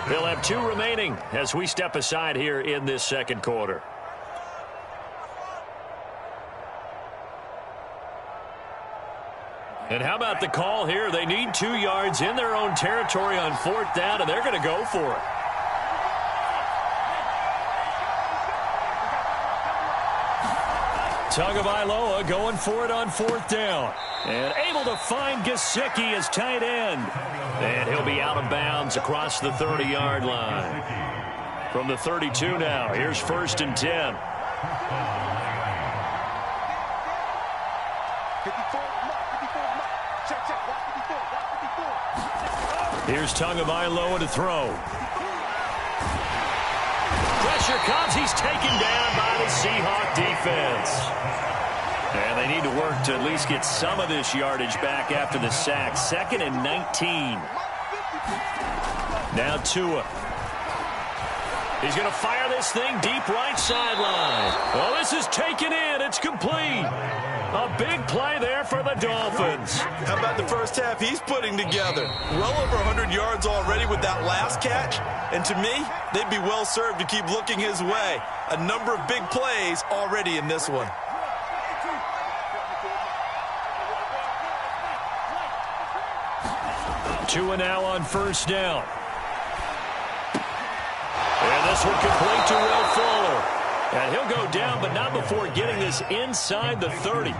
They'll have 2 remaining as we step aside here in this second quarter. And how about the call here? They need 2 yards in their own territory on 4th down, and they're going to go for it. Tagovailoa going for it on 4th down. And able to find Gesicki as tight end. And he'll be out of bounds across the 30-yard line. From the 32 now, here's 1st and 10. Here's Tagovailoa to throw. Pressure comes. He's taken down by the Seahawk defense. And they need to work to at least get some of this yardage back after the sack. 2nd and 19. Now Tua. He's going to fire this thing deep right sideline. Oh, this is taken in. It's complete. A big play there for the Dolphins. How about the first half he's putting together? Well over 100 yards already with that last catch. And to me, they'd be well served to keep looking his way. A number of big plays already in this one. Tua now on 1st down. And this one complete to Will Fuller. And he'll go down, but not before getting this inside the 30.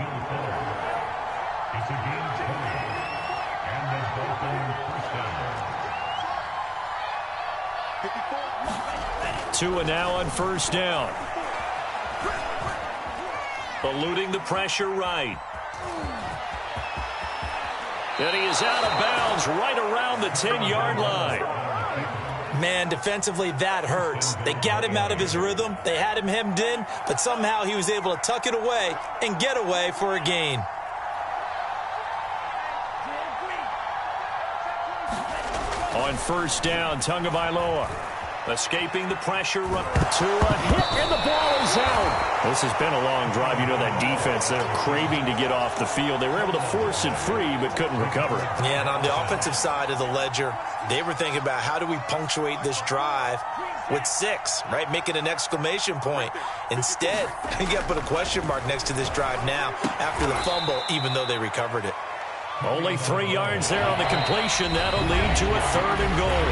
Tua now on 1st down. Eluding the pressure right. And he is out of bounds right around the 10-yard line. Man, defensively, that hurts. They got him out of his rhythm. They had him hemmed in, but somehow he was able to tuck it away and get away for a gain. On 1st down, Tagovailoa. Escaping the pressure. Tua hit, and the ball is out. This has been a long drive. You know that defense, they're craving to get off the field. They were able to force it free, but couldn't recover it. Yeah, and on the offensive side of the ledger, they were thinking about how do we punctuate this drive with 6, right? Making an exclamation point. Instead, you got to put a question mark next to this drive now after the fumble, even though they recovered it. Only 3 yards there on the completion. That'll lead to a 3rd and goal.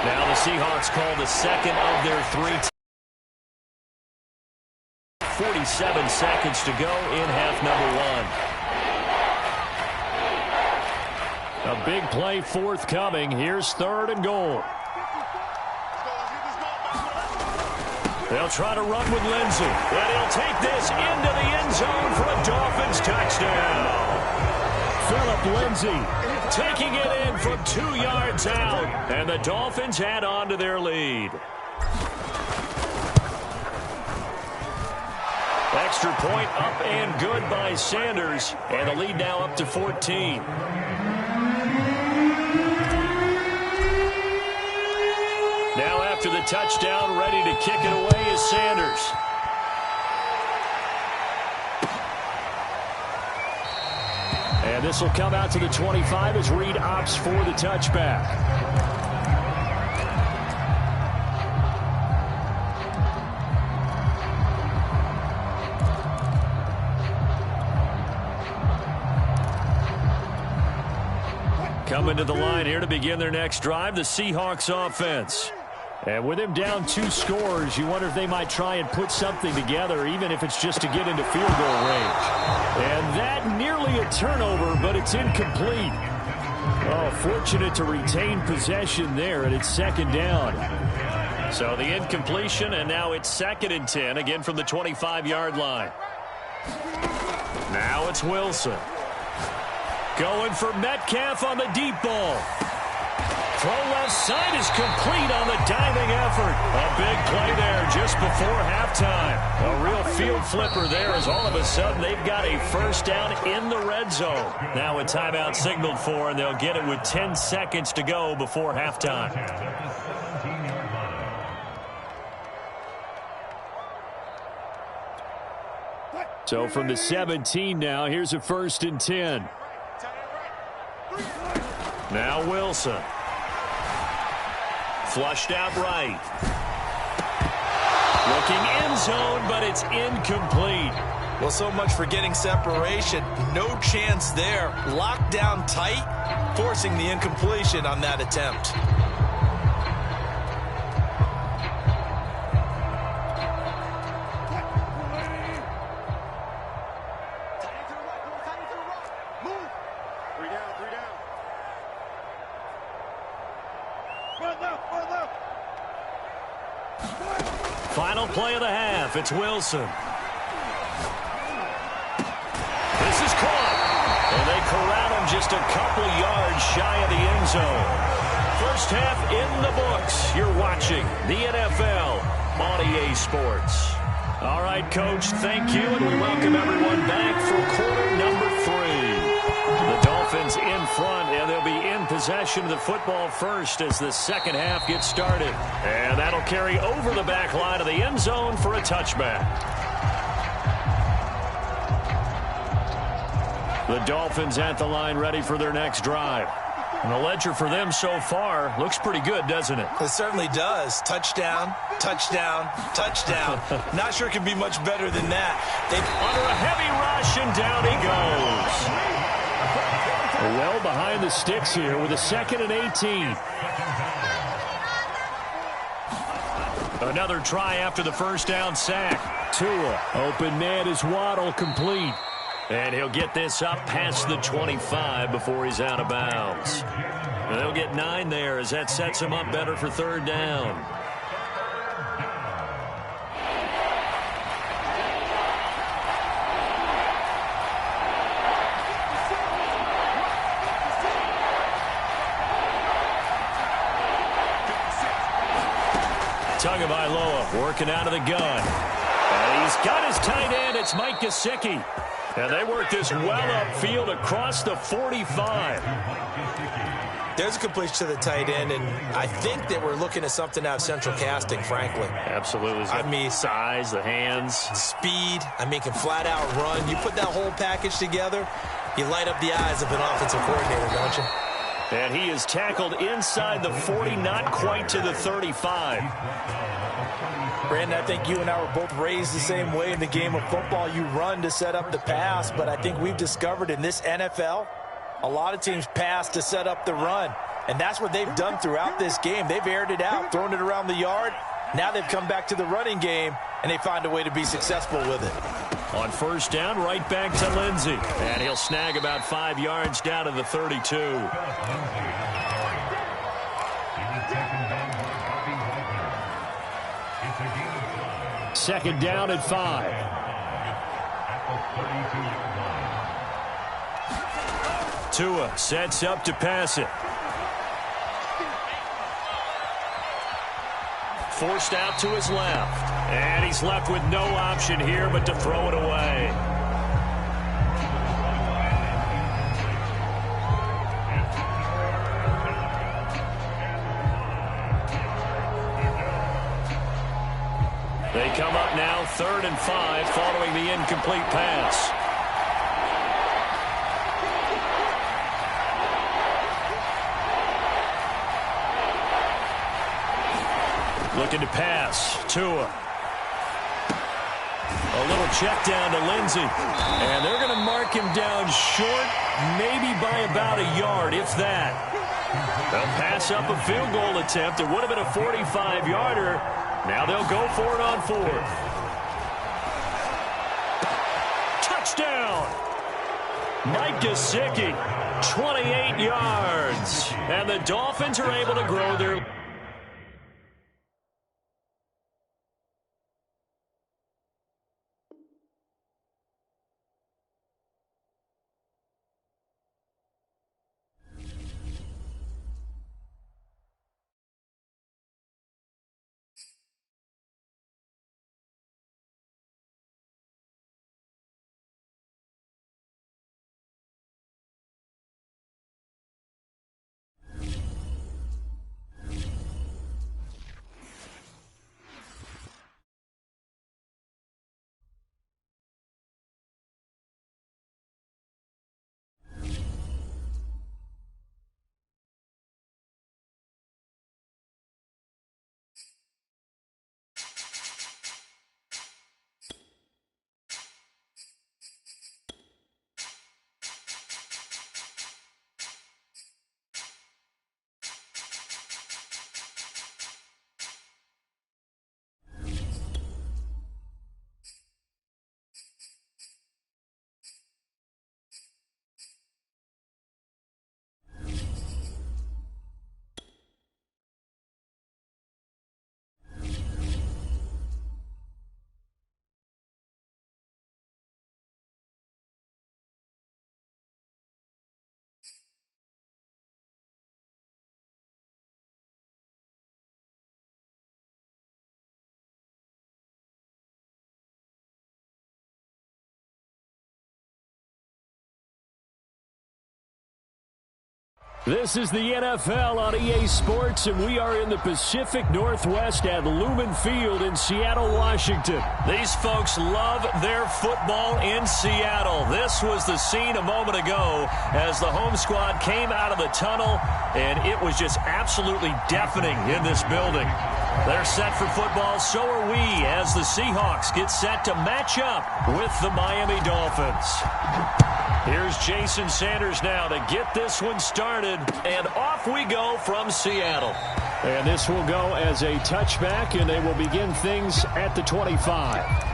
Now the Seahawks call the 2nd of their 3. 47 seconds to go in half number 1. A big play forthcoming. Here's 3rd and goal. They'll try to run with Lindsey. And he'll take this into the end zone for a Dolphins touchdown. Philip Lindsey taking it in from 2 yards out. And the Dolphins add on to their lead. Extra point up and good by Sanders. And the lead now up to 14. Now after the touchdown, ready to kick it away is Sanders. And this will come out to the 25 as Reed opts for the touchback. Coming to the line here to begin their next drive, the Seahawks offense. And with him down 2 scores, you wonder if they might try and put something together, even if it's just to get into field goal range. And that nearly a turnover, but it's incomplete. Oh, fortunate to retain possession there, and it's second down. So the incompletion, and now it's 2nd and 10, again from the 25-yard line. Now it's Wilson. Going for Metcalf on the deep ball. Throw left side is complete on the diving effort. A big play there just before halftime. A real field flipper there as all of a sudden they've got a first down in the red zone. Now a timeout signaled for, and they'll get it with 10 seconds to go before halftime. So from the 17 now, here's a 1st and 10. Now Wilson. Flushed out right. Looking end zone, but it's incomplete. Well, so much for getting separation. No chance there. Locked down tight, forcing the incompletion on that attempt. Final play of the half. It's Wilson. This is caught. And they corral him just a couple yards shy of the end zone. First half in the books. You're watching the NFL on EA Sports. All right, Coach, thank you, and we welcome everyone back for quarter number 3. The Dolphins in front, and they'll be in possession of the football first as the second half gets started. And that'll carry over the back line of the end zone for a touchback. The Dolphins at the line ready for their next drive. And the ledger for them so far looks pretty good, doesn't it? It certainly does. Touchdown, touchdown, touchdown. Not sure it can be much better than that. Under a heavy rush, and down he goes. Well behind the sticks here with a 2nd and 18. Another try after the first down sack. Tua, open man is Waddle, complete. And he'll get this up past the 25 before he's out of bounds. And they'll get 9 there as that sets him up better for 3rd down. Tagovailoa working out of the gun. And he's got his tight end. It's Mike Gesicki. And they work this well upfield across the 45. There's a completion to the tight end, and I think that we're looking at something out of central casting, frankly. Absolutely. I mean, size, the hands. Speed. I mean, can flat out run. You put that whole package together, you light up the eyes of an offensive coordinator, don't you? And he is tackled inside the 40, not quite to the 35. Brandon, I think you and I were both raised the same way in the game of football. You run to set up the pass, but I think we've discovered in this NFL, a lot of teams pass to set up the run. And that's what they've done throughout this game. They've aired it out, thrown it around the yard. Now they've come back to the running game, and they find a way to be successful with it. On first down, right back to Lindsey. And he'll snag about 5 yards down to the 32. Second down at 5. Tua sets up to pass it. Forced out to his left. And he's left with no option here but to throw it away. They come up now 3rd and 5 following the incomplete pass. Looking to pass. Tua. A little check down to Lindsey. And they're going to mark him down short, maybe by about a yard, if that. They'll pass up a field goal attempt. It would have been a 45-yarder. Now they'll go for it on 4th. Touchdown! Mike Gesicki, 28 yards. And the Dolphins are able to grow their... This is the NFL on EA Sports, and we are in the Pacific Northwest at Lumen Field in Seattle, Washington. These folks love their football in Seattle. This was the scene a moment ago as the home squad came out of the tunnel, and it was just absolutely deafening in this building. They're set for football, so are we, as the Seahawks get set to match up with the Miami Dolphins. Here's Jason Sanders now to get this one started, and off we go from Seattle. And this will go as a touchback, and they will begin things at the 25.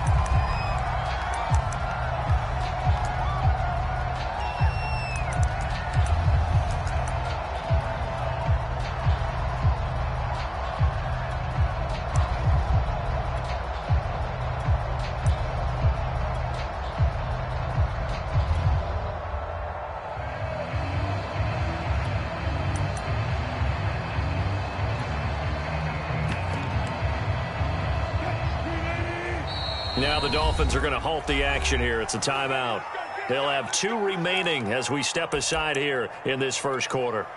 Now the Dolphins are going to halt the action here. It's a timeout. They'll have 2 remaining as we step aside here in this first quarter.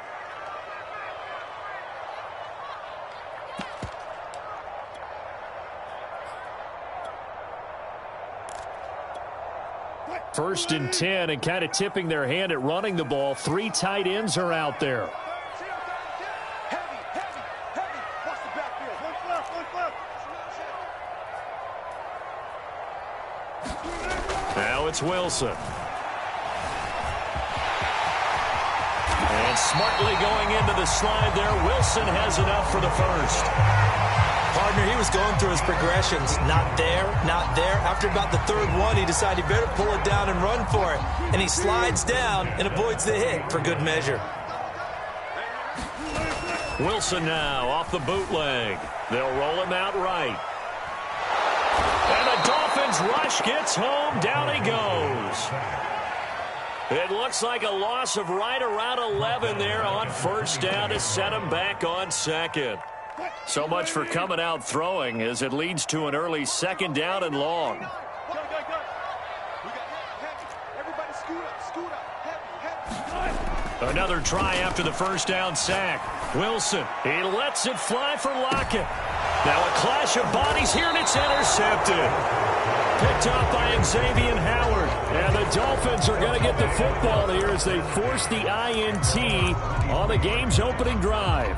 First and 10, and kind of tipping their hand at running the ball. 3 tight ends are out there. Now it's Wilson. And smartly going into the slide there. Wilson has enough for the first. Partner, he was going through his progressions. Not there, not there. After about the 3rd one, he decided he better pull it down and run for it. And he slides down and avoids the hit for good measure. Wilson now off the bootleg. They'll roll him out right. And the Dolphins rush gets home. Down he goes. It looks like a loss of right around 11 there on first down to set him back on second. So much for coming out throwing as it leads to an early 2nd down and long. Another try after the first down sack. Wilson, he lets it fly for Lockett. Now a clash of bodies here, and it's intercepted. Picked off by Xavier Howard. And the Dolphins are going to get the football here as they force the INT on the game's opening drive.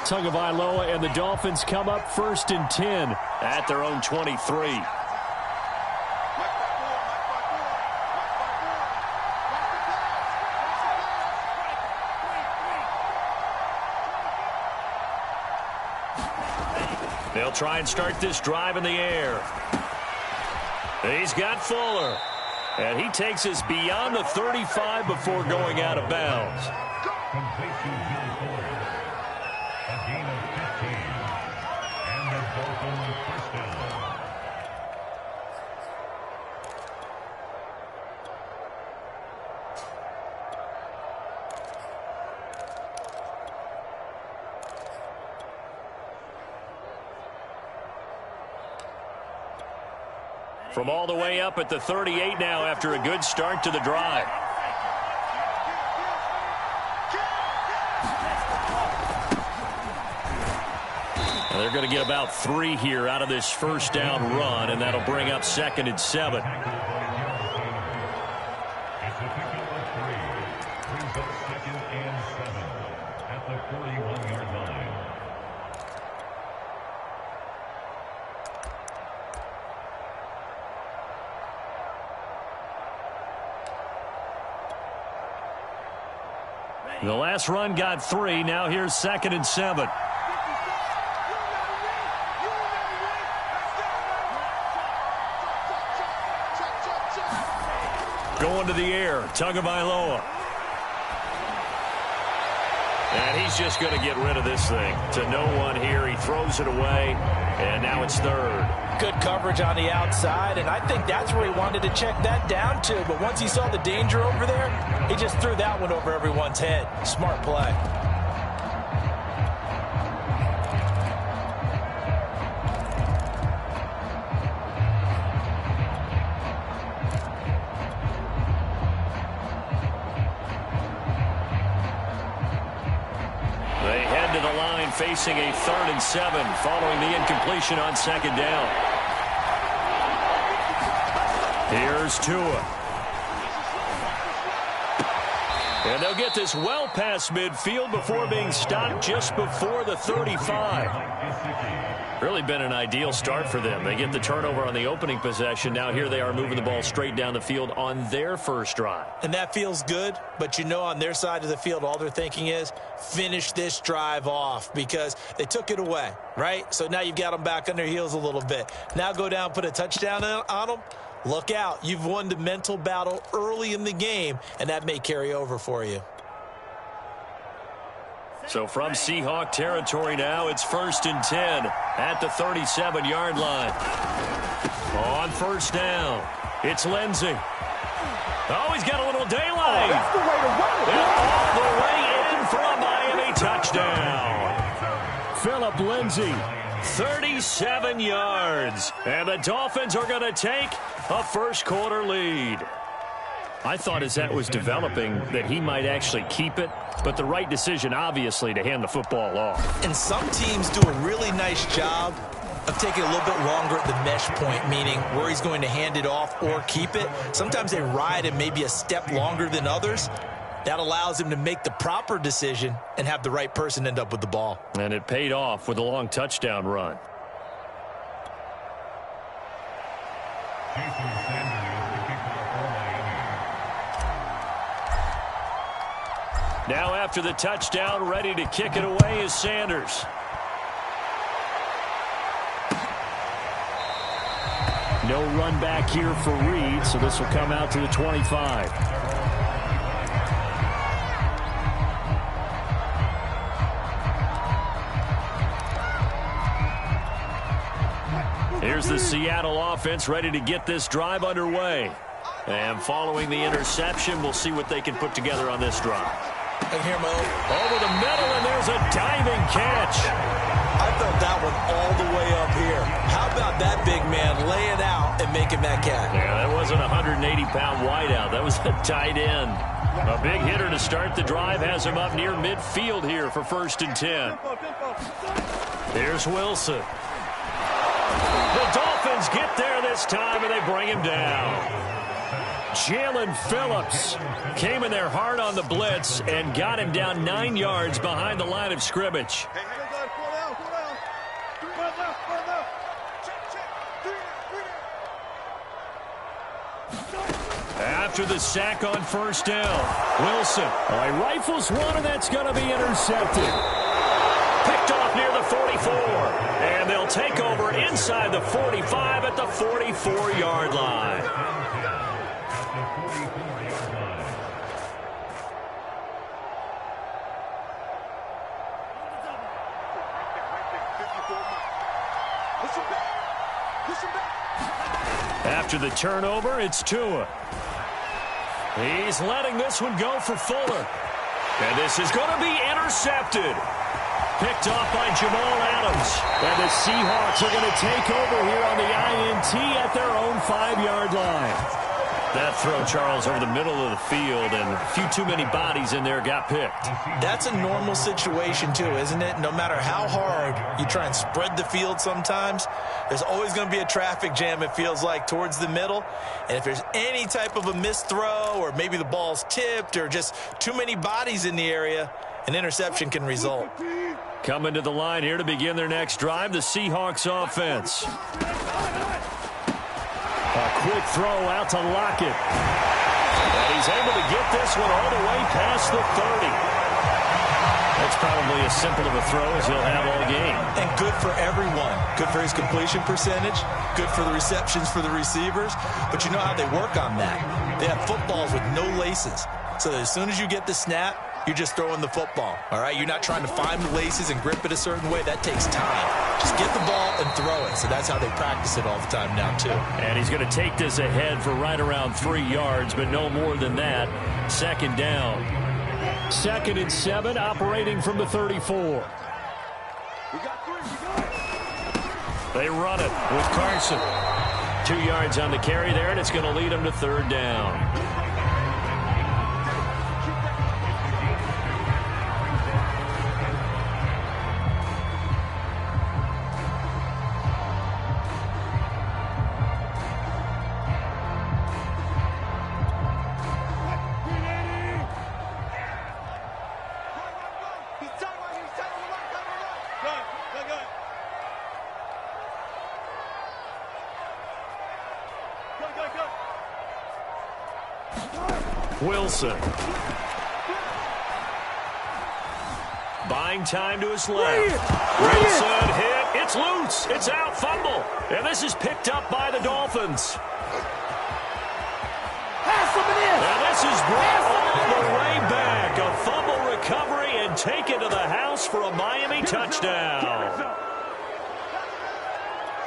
Tagovailoa and the Dolphins come up 1st and 10 at their own 23. They'll try and start this drive in the air. He's got Fuller. And he takes us beyond the 35 before going out of bounds. Completion to Fuller. A gain of 15. And the Dolphins first down. From all the way up at the 38 now after a good start to the drive. And they're going to get about 3 here out of this first down run, and that'll bring up 2nd and 7. It's a pickup of 3. Brings up 2nd and 7 at the 41-yard line. The last run got 3. Now here's 2nd and 7. Going to the air. Tagovailoa. And he's just going to get rid of this thing. To no one here. He throws it away. And now it's 3rd. Good coverage on the outside, and I think that's where he wanted to check that down to. But once he saw the danger over there, he just threw that one over everyone's head. Smart play. They head to the line facing a 3rd and 7 following the incompletion on 2nd down. Here's Tua. And they'll get this well past midfield before being stopped just before the 35. Really been an ideal start for them. They get the turnover on the opening possession. Now here they are moving the ball straight down the field on their first drive. And that feels good, but you know on their side of the field, all they're thinking is finish this drive off because they took it away, right? So now you've got them back on their heels a little bit. Now go down, put a touchdown on them. Look out. You've won the mental battle early in the game, and that may carry over for you. So from Seahawk territory now, it's 1st and 10 at the 37-yard line. On 1st down, it's Lindsey. Oh, he's got a little daylight. That's the way to run it. All the way in for a Miami touchdown. Phillip Lindsey, 37 yards. And the Dolphins are going to take a first-quarter lead. I thought as that was developing that he might actually keep it, but the right decision, obviously, to hand the football off. And some teams do a really nice job of taking a little bit longer at the mesh point, meaning where he's going to hand it off or keep it. Sometimes they ride him maybe a step longer than others. That allows him to make the proper decision and have the right person end up with the ball. And it paid off with a long touchdown run. Jason Sanders, the kickoff for Miami. Now after the touchdown, ready to kick it away is Sanders. No run back here for Reed, so this will come out to the 25. Here's the Seattle offense ready to get this drive underway. And following the interception, we'll see what they can put together on this drive. Here, Mo. Over the middle, and there's a diving catch. I thought that one all the way up here. How about that big man laying out and making that catch? Yeah, that wasn't a 180-pound wideout. That was a tight end. A big hitter to start the drive has him up near midfield here for 1st and 10. Here's Wilson. The Dolphins get there this time, and they bring him down. Jalen Phillips came in there hard on the blitz and got him down 9 yards behind the line of scrimmage. After the sack on 1st down, Wilson. He rifles one, and that's going to be intercepted. Picked off near the 44. And they'll take over inside the 45 at the 44-yard line. After the turnover, it's Tua. He's letting this one go for Fuller. And this is going to be intercepted. Picked off by Jamal Adams. And the Seahawks are going to take over here on the INT at their own 5-yard line. That throw, Charles, over the middle of the field, and a few too many bodies in there got picked. That's a normal situation, too, isn't it? No matter how hard you try and spread the field sometimes, there's always going to be a traffic jam, it feels like, towards the middle. And if there's any type of a missed throw, or maybe the ball's tipped, or just too many bodies in the area, an interception can result. Coming to the line here to begin their next drive, the Seahawks offense. A quick throw out to Lockett. And he's able to get this one all the way past the 30. That's probably as simple of a throw as he'll have all game. And good for everyone. Good for his completion percentage. Good for the receptions for the receivers. But you know how they work on that. They have footballs with no laces. So that as soon as you get the snap, you're just throwing the football, all right? You're not trying to find the laces and grip it a certain way. That takes time. Just get the ball and throw it. So that's how they practice it all the time now, too. And he's going to take this ahead for right around 3 yards, but no more than that. 2nd down. 2nd and 7, operating from the 34. They run it with Carson. 2 yards on the carry there, and it's going to lead them to 3rd down. Wilson. Buying time to his left. Wilson hit. It's loose. It's out. Fumble. And this is picked up by the Dolphins. And this is brought all the way back. A fumble recovery and taken to the house for a Miami touchdown.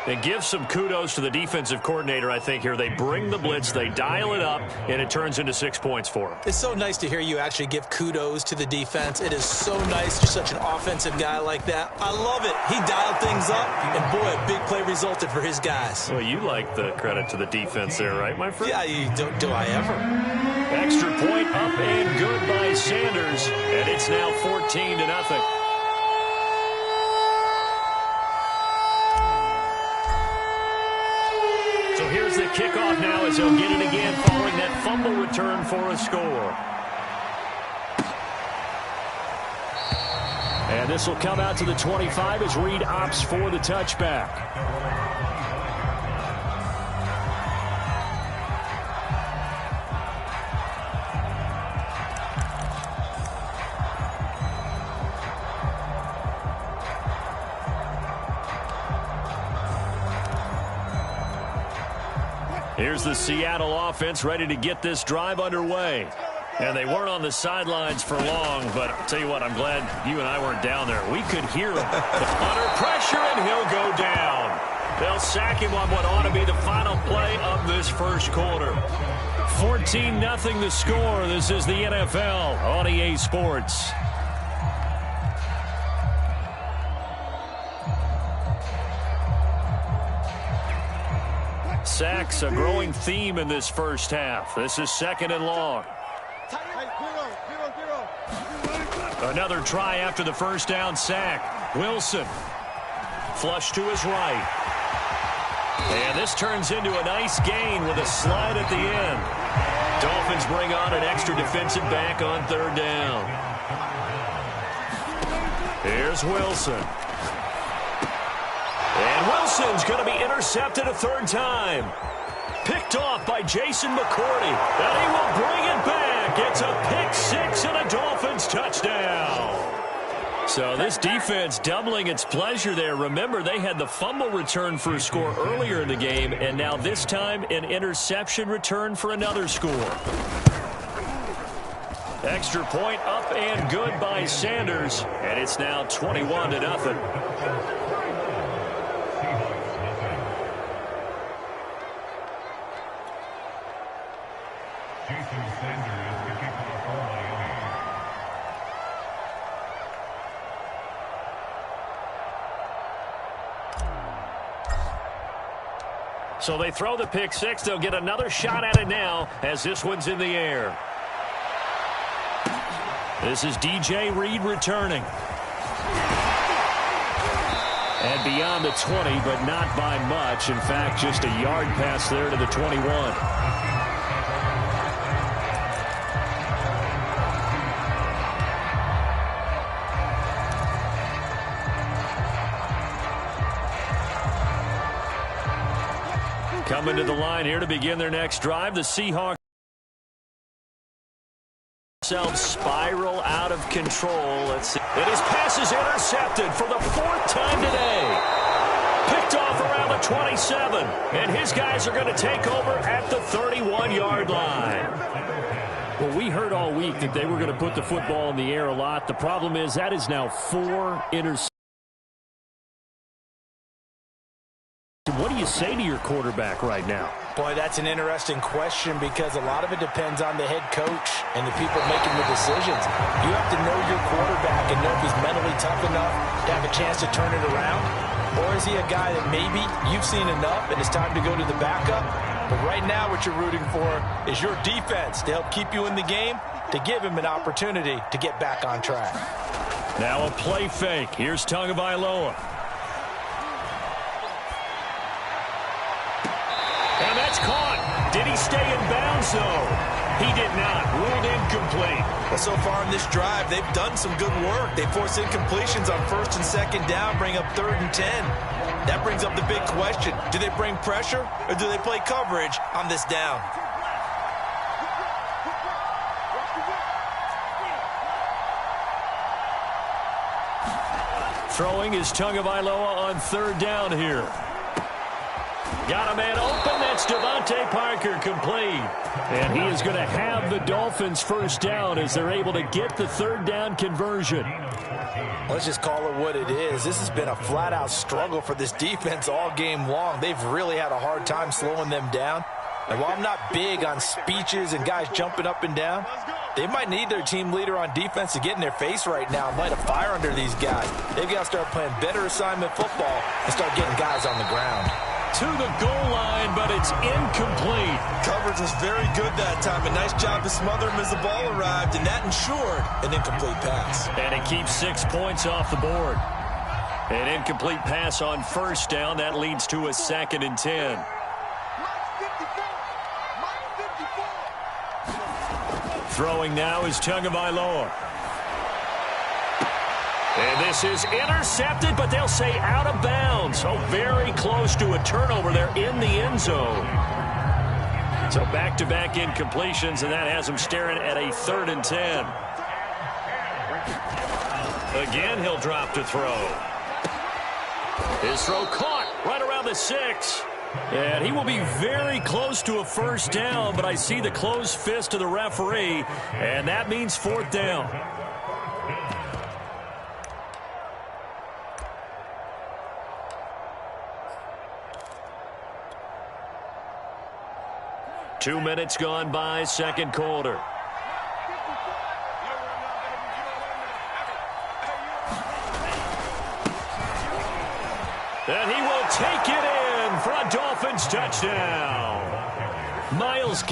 And give some kudos to the defensive coordinator, I think, here. They bring the blitz, they dial it up, and it turns into 6 points for them. It's so nice to hear you actually give kudos to the defense. It is so nice. You're such an offensive guy like that. I love it. He dialed things up, and boy, a big play resulted for his guys. Well, you like the credit to the defense there, right, my friend? Yeah, do I ever? Extra point up and good by Sanders, and it's now 14-0. So here's the kickoff now as he'll get it again following that fumble return for a score. And this will come out to the 25 as Reed opts for the touchback. Here's the Seattle offense ready to get this drive underway. And they weren't on the sidelines for long, but I'll tell you what, I'm glad you and I weren't down there. We could hear him under pressure, and he'll go down. They'll sack him on what ought to be the final play of this first quarter. 14-0 the score. This is the NFL on EA Sports. Sacks, a growing theme in this first half. This is 2nd and long. Another try after the first down sack. Wilson. Flush to his right. And this turns into a nice gain with a slide at the end. Dolphins bring on an extra defensive back on 3rd down. Here's Wilson. And Wilson's going to be intercepted a 3rd time. Picked off by Jason McCourty. And he will bring it back. It's a pick 6 and a Dolphins touchdown. So this defense doubling its pleasure there. Remember, they had the fumble return for a score earlier in the game, and now this time an interception return for another score. Extra point up and good by Sanders, and it's now 21-0. So they throw the pick 6. They'll get another shot at it now as this one's in the air. This is DJ Reed returning. And beyond the 20, but not by much. In fact, just a yard pass there to the 21. Coming to the line here to begin their next drive. The Seahawks spiral out of control. Let's see. And his pass is intercepted for the 4th time today. Picked off around the 27. And his guys are going to take over at the 31-yard line. Well, we heard all week that they were going to put the football in the air a lot. The problem is that is now 4 interceptions. What do you say to your quarterback right now? Boy, that's an interesting question because a lot of it depends on the head coach and the people making the decisions. You have to know your quarterback and know if he's mentally tough enough to have a chance to turn it around. Or is he a guy that maybe you've seen enough and it's time to go to the backup? But right now what you're rooting for is your defense to help keep you in the game, to give him an opportunity to get back on track. Now a play fake. Here's Tagovailoa. And that's caught. Did he stay in bounds, though? He did not. Ruled incomplete. Well, so far in this drive, they've done some good work. They force incompletions on 1st and 2nd down, bring up 3rd and 10. That brings up the big question. Do they bring pressure or do they play coverage on this down? Throwing is Tagovailoa on 3rd down here. Got a man open. That's Devontae Parker, complete. And he is going to have the Dolphins' 1st down as they're able to get the 3rd down conversion. Let's just call it what it is. This has been a flat-out struggle for this defense all game long. They've really had a hard time slowing them down. And while I'm not big on speeches and guys jumping up and down, they might need their team leader on defense to get in their face right now and light a fire under these guys. They've got to start playing better assignment football and start getting guys on the ground. To the goal line, but it's incomplete. Coverage was very good that time. A nice job to smother him as the ball arrived, and that ensured an incomplete pass. And it keeps 6 points off the board. An incomplete pass on 1st down. That leads to a 2nd and 10. Throwing now is Tagovailoa. And this is intercepted, but they'll say out of bounds. So very close to a turnover there in the end zone. So back-to-back incompletions, and that has him staring at a 3rd and 10. Again, he'll drop to throw. His throw caught right around the 6. And he will be very close to a 1st down, but I see the closed fist of the referee, and that means 4th down. Two minutes gone by, 2nd quarter. And he will take it in for a Dolphins touchdown. Miles.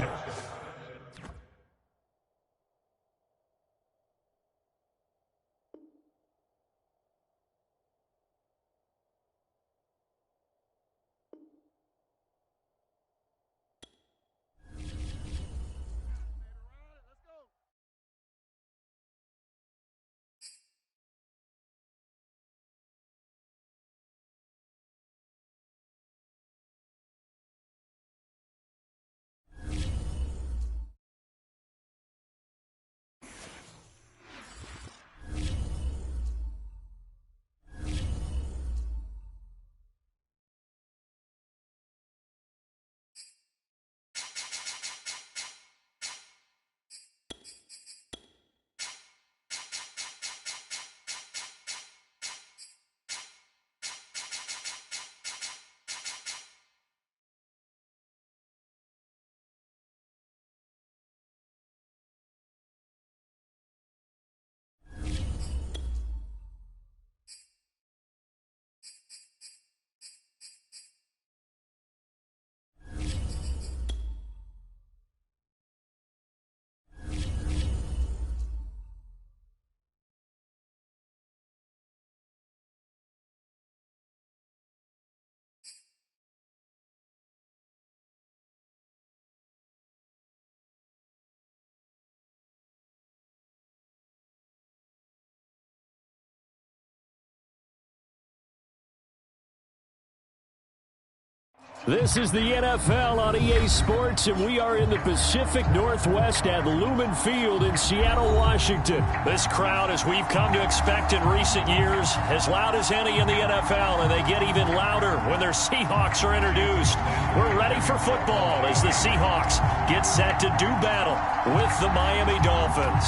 This is the NFL on EA Sports, and we are in the Pacific Northwest at Lumen Field in Seattle, Washington. This crowd, as we've come to expect in recent years, as loud as any in the NFL, and they get even louder when their Seahawks are introduced. We're ready for football as the Seahawks get set to do battle with the Miami Dolphins.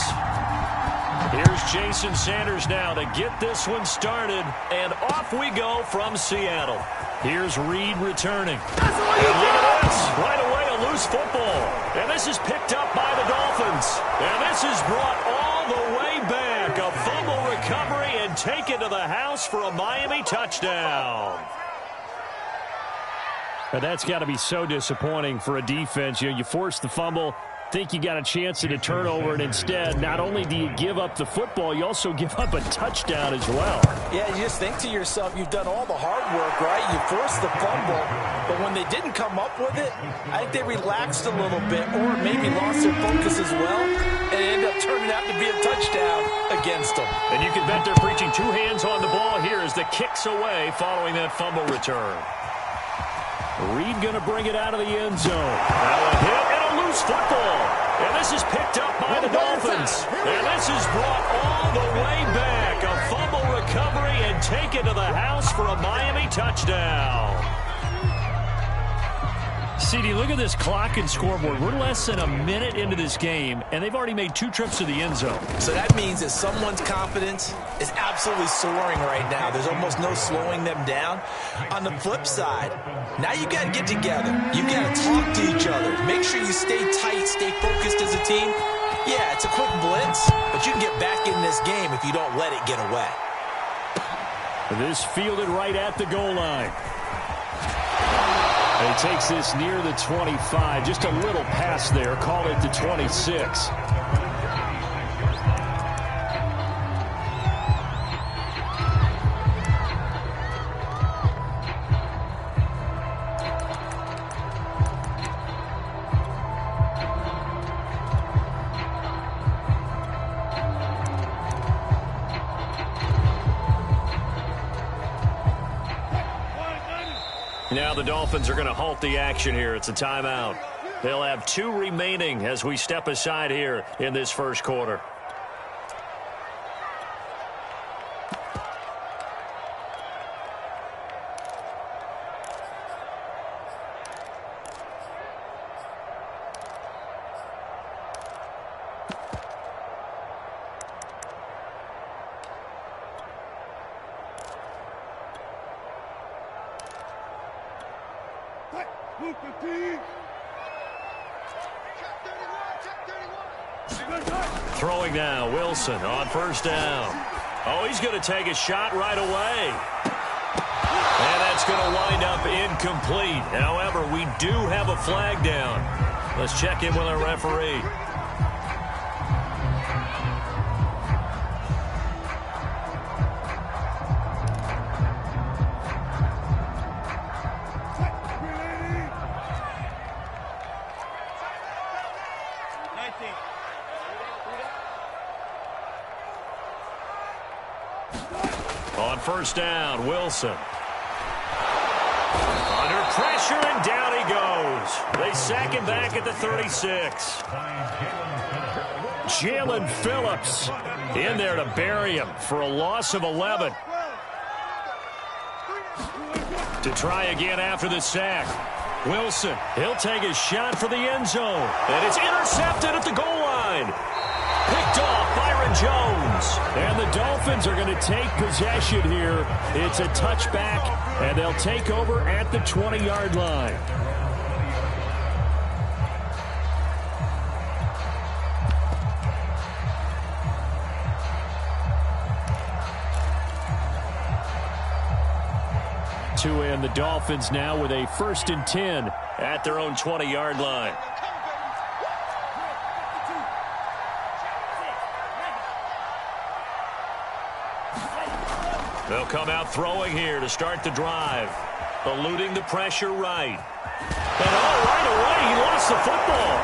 Here's Jason Sanders now to get this one started, and off we go from Seattle. Here's Reed returning. And look at this. Right away, a loose football. And this is picked up by the Dolphins. And this is brought all the way back. A fumble recovery and taken to the house for a Miami touchdown. But that's got to be so disappointing for a defense. You force the fumble, think you got a chance at a turnover, and instead, not only do you give up the football, you also give up a touchdown as well. Yeah, you just think to yourself, you've done all the hard work, right? You forced the fumble, but when they didn't come up with it, I think they relaxed a little bit or maybe lost their focus as well, and it ended up turning out to be a touchdown against them. And you can bet they're preaching two hands on the ball here as the kick's away following that fumble return. Reed going to bring it out of the end zone. Now a hit and a loose football. And this is picked up by the Dolphins. And this is brought all the way back. A fumble recovery and taken to the house for a Miami touchdown. CD, look at this clock and scoreboard. We're less than a minute into this game, and they've already made two trips to the end zone. So that means that someone's confidence is absolutely soaring right now. There's almost no slowing them down. On the flip side, now you got to get together. You got to talk to each other. Make sure you stay tight, stay focused as a team. Yeah, it's a quick blitz, but you can get back in this game if you don't let it get away. This fielded right at the goal line. And he takes this near the 25. Just a little pass there. Call it the 26. Now the Dolphins are going to halt the action here. It's a timeout. They'll have two remaining as we step aside here in this first quarter. Throwing now, Wilson on first down. Oh, he's going to take a shot right away. And that That's going to wind up incomplete. However, we do have a flag down. Let's check in with our referee. On first down, Wilson. Under pressure, and down he goes. They sack him back at the 36. Jalen Phillips in there to bury him for a loss of 11. To try again after the sack. Wilson, he'll take his shot for the end zone. And it's intercepted at the goal line. Picked off Byron Jones. And the Dolphins are going to take possession here. It's a touchback, and they'll take over at the 20-yard line. To end the Dolphins now with a 1st and 10 at their own 20-yard line. They'll come out throwing here to start the drive. Eluding the pressure right. And right away, he lost the football.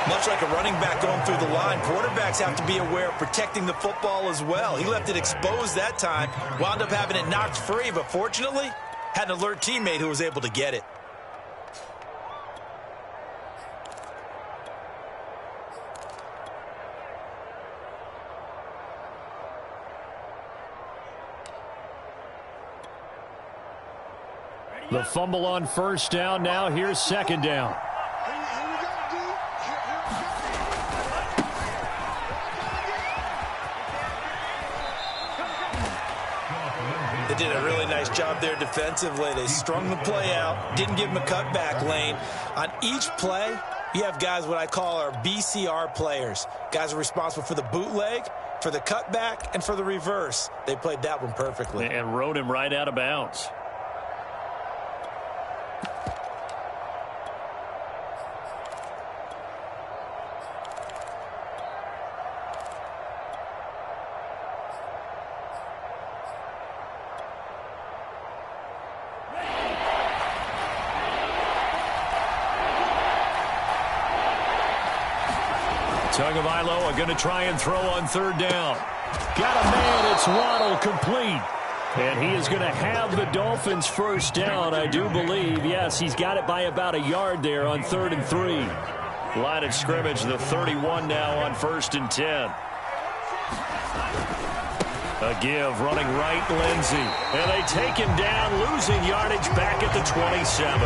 Much like a running back going through the line, quarterbacks have to be aware of protecting the football as well. He left it exposed that time, wound up having it knocked free, but fortunately, had an alert teammate who was able to get it. The fumble on first down. Now here's second down. They did a really nice job there defensively. They strung the play out, didn't give him a cutback lane. On each play, you have guys what I call our BCR players. Guys are responsible for the bootleg, for the cutback, and for the reverse. They played that one perfectly. And rode him right out of bounds. Tagovailoa are going to try and throw on third down. Got a man. It's Waddle, complete. And he is going to have the Dolphins first down, I do believe. Yes, he's got it by about a yard there on 3rd and 3. Line of scrimmage, the 31 now on 1st and 10. A give, running right, Lindsey. And they take him down, losing yardage back at the 27.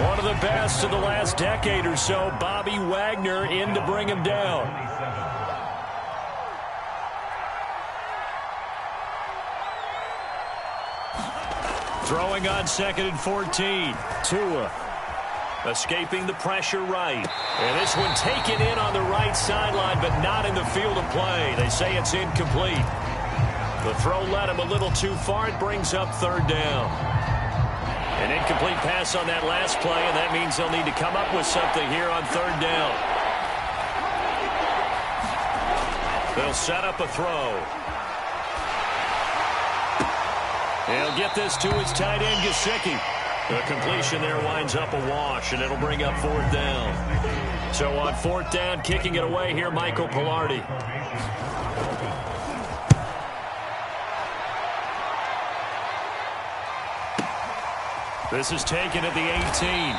One of the best of the last decade or so, Bobby Wagner in to bring him down. Throwing on 2nd and 14. Tua escaping the pressure right. And this one taken in on the right sideline, but not in the field of play. They say it's incomplete. The throw led him a little too far. It brings up 3rd down. An incomplete pass on that last play, and that means they'll need to come up with something here on 3rd down. They'll set up a throw. He'll get this to his tight end, Gesicki. The completion there winds up a wash, and it'll bring up 4th down. So on 4th down, kicking it away here, Michael Pilardi. This is taken at the 18.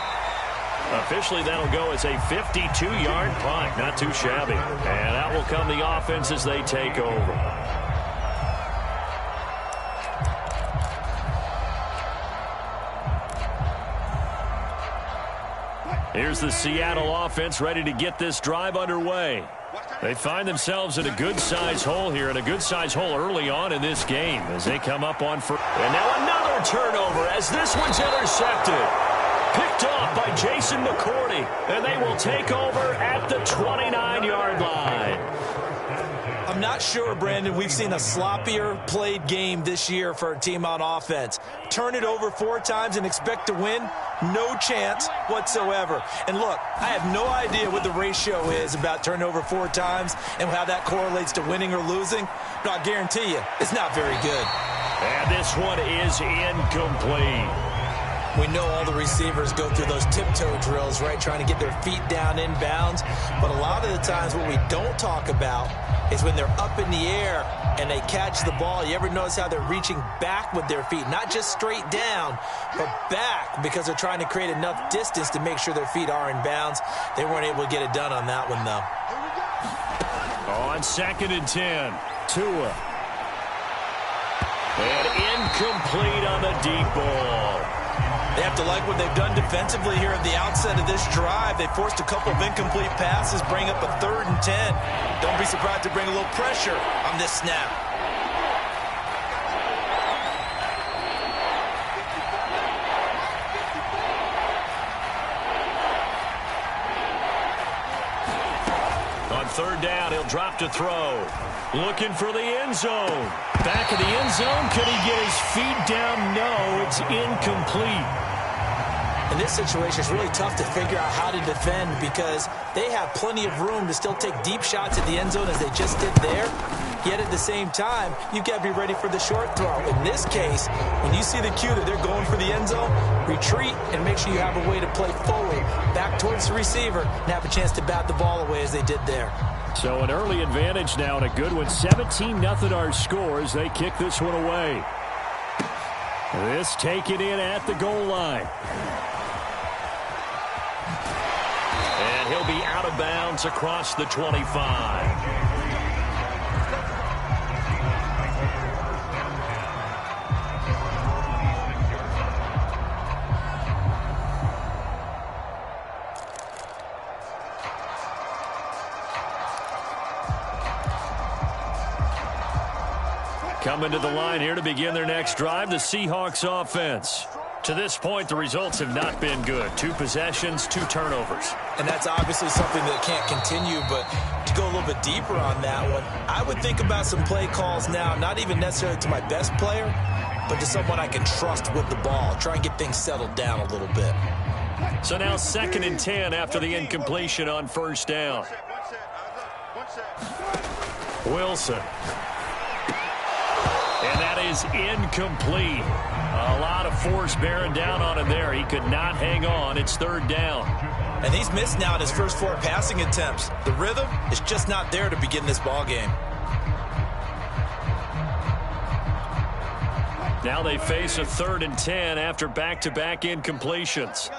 Officially, that'll go as a 52-yard punt. Not too shabby. And out will come the offense as they take over. Here's the Seattle offense ready to get this drive underway. They find themselves in a good-sized hole here, and a good-sized hole early on in this game as they come up on first. And now another turnover as this one's intercepted. Picked off by Jason McCourty, and they will take over at the 29-yard line. I'm not sure, Brandon, we've seen a sloppier played game this year for a team on offense. Turn it over 4 times and expect to win? No chance whatsoever. And look, I have no idea what the ratio is about turning over 4 times and how that correlates to winning or losing, but I'll guarantee you, it's not very good. And this one is incomplete. We know all the receivers go through those tiptoe drills, right, trying to get their feet down inbounds. But a lot of the times what we don't talk about is when they're up in the air and they catch the ball. You ever notice how they're reaching back with their feet? Not just straight down, but back, because they're trying to create enough distance to make sure their feet are in bounds. They weren't able to get it done on that one, though. On 2nd and 10, Tua. And incomplete on the deep ball. They have to like what they've done defensively here at the outset of this drive. They forced a couple of incomplete passes, bring up a 3rd and 10. Don't be surprised to bring a little pressure on this snap. On 3rd down, he'll drop to throw. Looking for the end zone. Back of the end zone. Could he get his feet down? No, it's incomplete. In this situation, it's really tough to figure out how to defend because they have plenty of room to still take deep shots at the end zone as they just did there. Yet at the same time, you've got to be ready for the short throw. In this case, when you see the cue that they're going for the end zone, retreat and make sure you have a way to play forward, back towards the receiver, and have a chance to bat the ball away as they did there. So an early advantage now and a good one. 17-0 our score as they kick this one away. This taken in at the goal line. And he'll be out of bounds across the 25. Coming to the line here to begin their next drive, the Seahawks offense. To this point, the results have not been good. 2 possessions, 2 turnovers. And that's obviously something that can't continue, but to go a little bit deeper on that one, I would think about some play calls now, not even necessarily to my best player, but to someone I can trust with the ball. Try and get things settled down a little bit. So now 2nd and 10 after the incompletion on 1st down. Wilson. And that is incomplete. A lot of force bearing down on him there. He could not hang on. It's 3rd down. And he's missed now in his first 4 passing attempts. The rhythm is just not there to begin this ball game. Now they face a 3rd and 10 after back-to-back incompletions.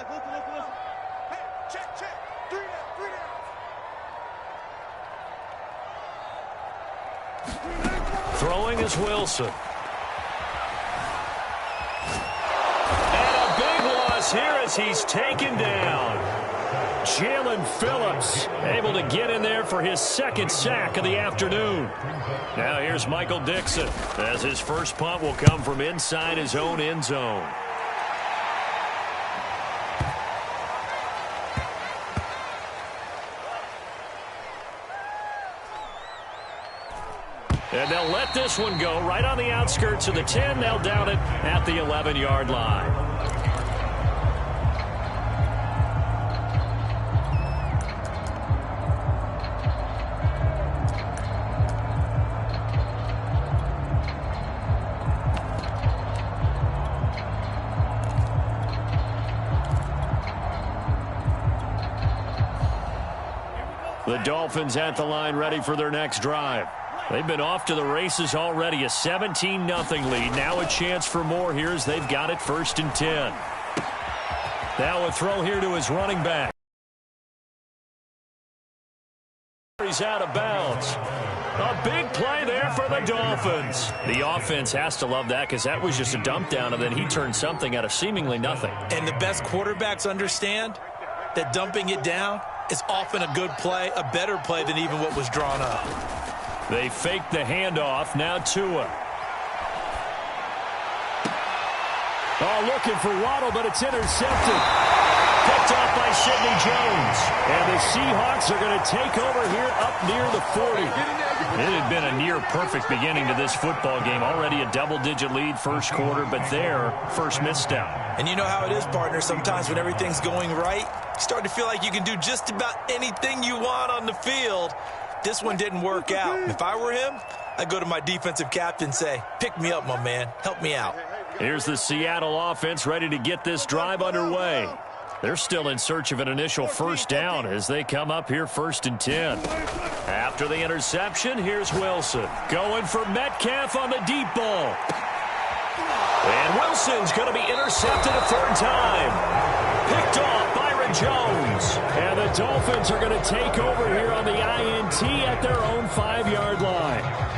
Throwing is Wilson. And a big loss here as he's taken down. Jalen Phillips able to get in there for his 2nd sack of the afternoon. Now here's Michael Dixon as his first punt will come from inside his own end zone. And they'll let this one go right on the outskirts of the 10. They'll down it at the 11-yard line. The Dolphins at the line ready for their next drive. They've been off to the races already. A 17-0 lead. Now a chance for more here as they've got it 1st and 10. Now a throw here to his running back. He's out of bounds. A big play there for the Dolphins. The offense has to love that because that was just a dump down, and then he turned something out of seemingly nothing. And the best quarterbacks understand that dumping it down is often a good play, a better play than even what was drawn up. They fake the handoff. Now Tua. Oh, looking for Waddle, but it's intercepted. Picked picked off by Sidney Jones. And the Seahawks are going to take over here up near the 40. It had been a near-perfect beginning to this football game. Already a double-digit lead first quarter, but their first misstep. And you know how it is, partner. Sometimes when everything's going right, you start to feel like you can do just about anything you want on the field. This one didn't work out. If I were him, I'd go to my defensive captain and say, pick me up, my man. Help me out. Here's the Seattle offense ready to get this drive underway. They're still in search of an initial first down as they come up here 1st and 10. After the interception, here's Wilson. Going for Metcalf on the deep ball. And Wilson's going to be intercepted a third time. Picked off Byron Jones. And the Dolphins are going to take over here on the INT at their own 5-yard line.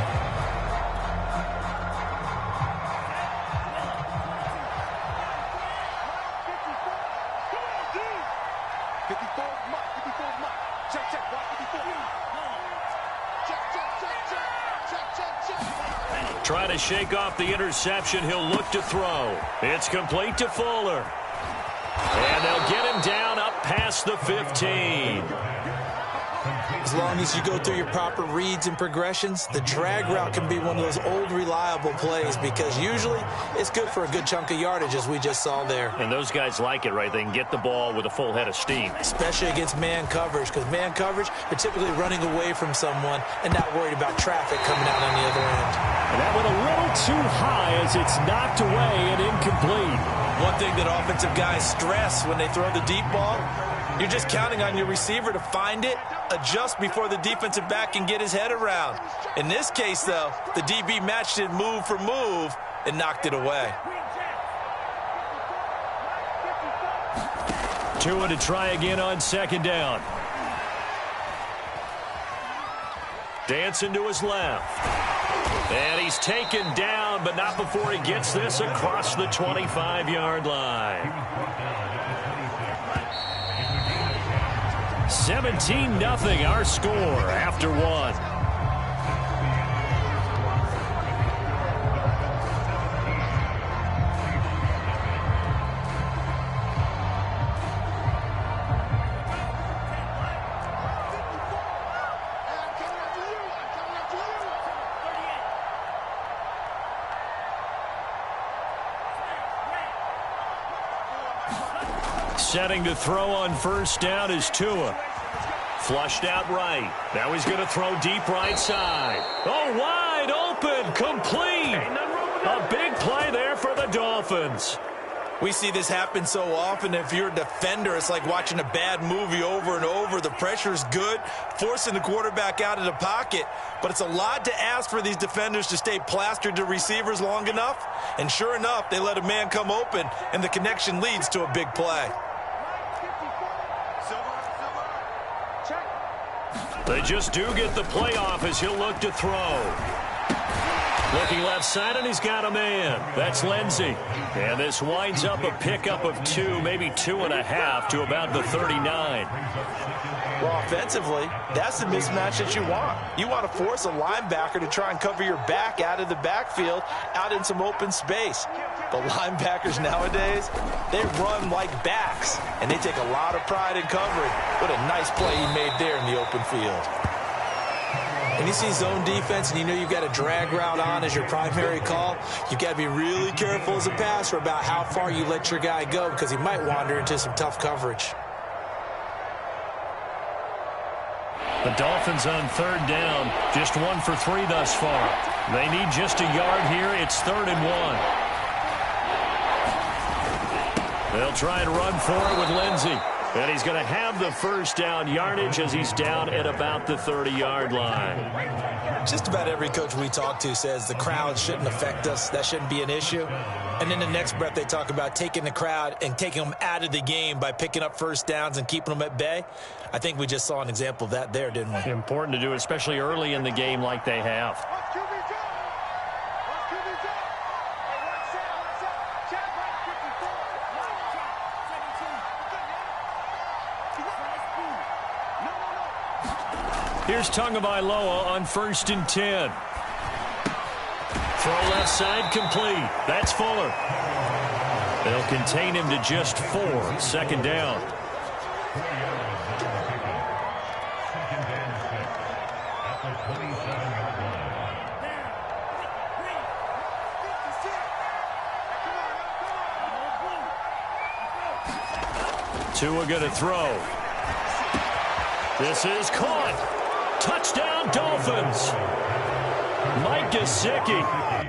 Trying to shake off the interception. He'll look to throw. It's complete to Fuller. And they'll get him down up past the 15. As long as you go through your proper reads and progressions, the drag route can be one of those old reliable plays because usually it's good for a good chunk of yardage as we just saw there. And those guys like it, right? They can get the ball with a full head of steam. Especially against man coverage because man coverage, they're typically running away from someone and not worried about traffic coming out on the other end. And that went a little too high as it's knocked away and incomplete. One thing that offensive guys stress when they throw the deep ball, you're just counting on your receiver to find it, adjust before the defensive back can get his head around. In this case, though, the DB matched it move for move and knocked it away. Tua to try again on 2nd down. Dancing to his left. And he's taken down, but not before he gets this across the 25-yard line. 17-0 our score after one. Setting to throw on 1st down is Tua. Flushed out right. Now he's going to throw deep right side. Oh, wide open, complete. A big play there for the Dolphins. We see this happen so often. If you're a defender, it's like watching a bad movie over and over. The pressure's good, forcing the quarterback out of the pocket. But it's a lot to ask for these defenders to stay plastered to receivers long enough. And sure enough, they let a man come open, and the connection leads to a big play. They just do get the play off as he'll look to throw. Looking left side, and he's got a man. That's Lindsey. And this winds up a pickup of 2, maybe 2.5 to about the 39. Well, offensively, that's the mismatch that you want. You want to force a linebacker to try and cover your back out of the backfield, out in some open space. But linebackers nowadays, they run like backs, and they take a lot of pride in covering. What a nice play he made there in the open field. When you see zone defense and you know you've got a drag route on as your primary call, you've got to be really careful as a passer about how far you let your guy go because he might wander into some tough coverage. The Dolphins on 3rd down, just 1 for 3 thus far. They need just a yard here. It's 3rd and 1. They'll try and run for it with Lindsey. And he's going to have the first down yardage as he's down at about the 30-yard line. Just about every coach we talk to says the crowd shouldn't affect us. That shouldn't be an issue. And in the next breath, they talk about taking the crowd and taking them out of the game by picking up first downs and keeping them at bay. I think we just saw an example of that there, didn't we? Important to do, especially early in the game like they have. Here's Tagovailoa on 1st and 10. Throw left side complete. That's Fuller. They'll contain him to just 4. 2nd down. Second and 6 at the 27-yard line. Tua going to throw. This is caught. Touchdown, Dolphins. Mike Gesicki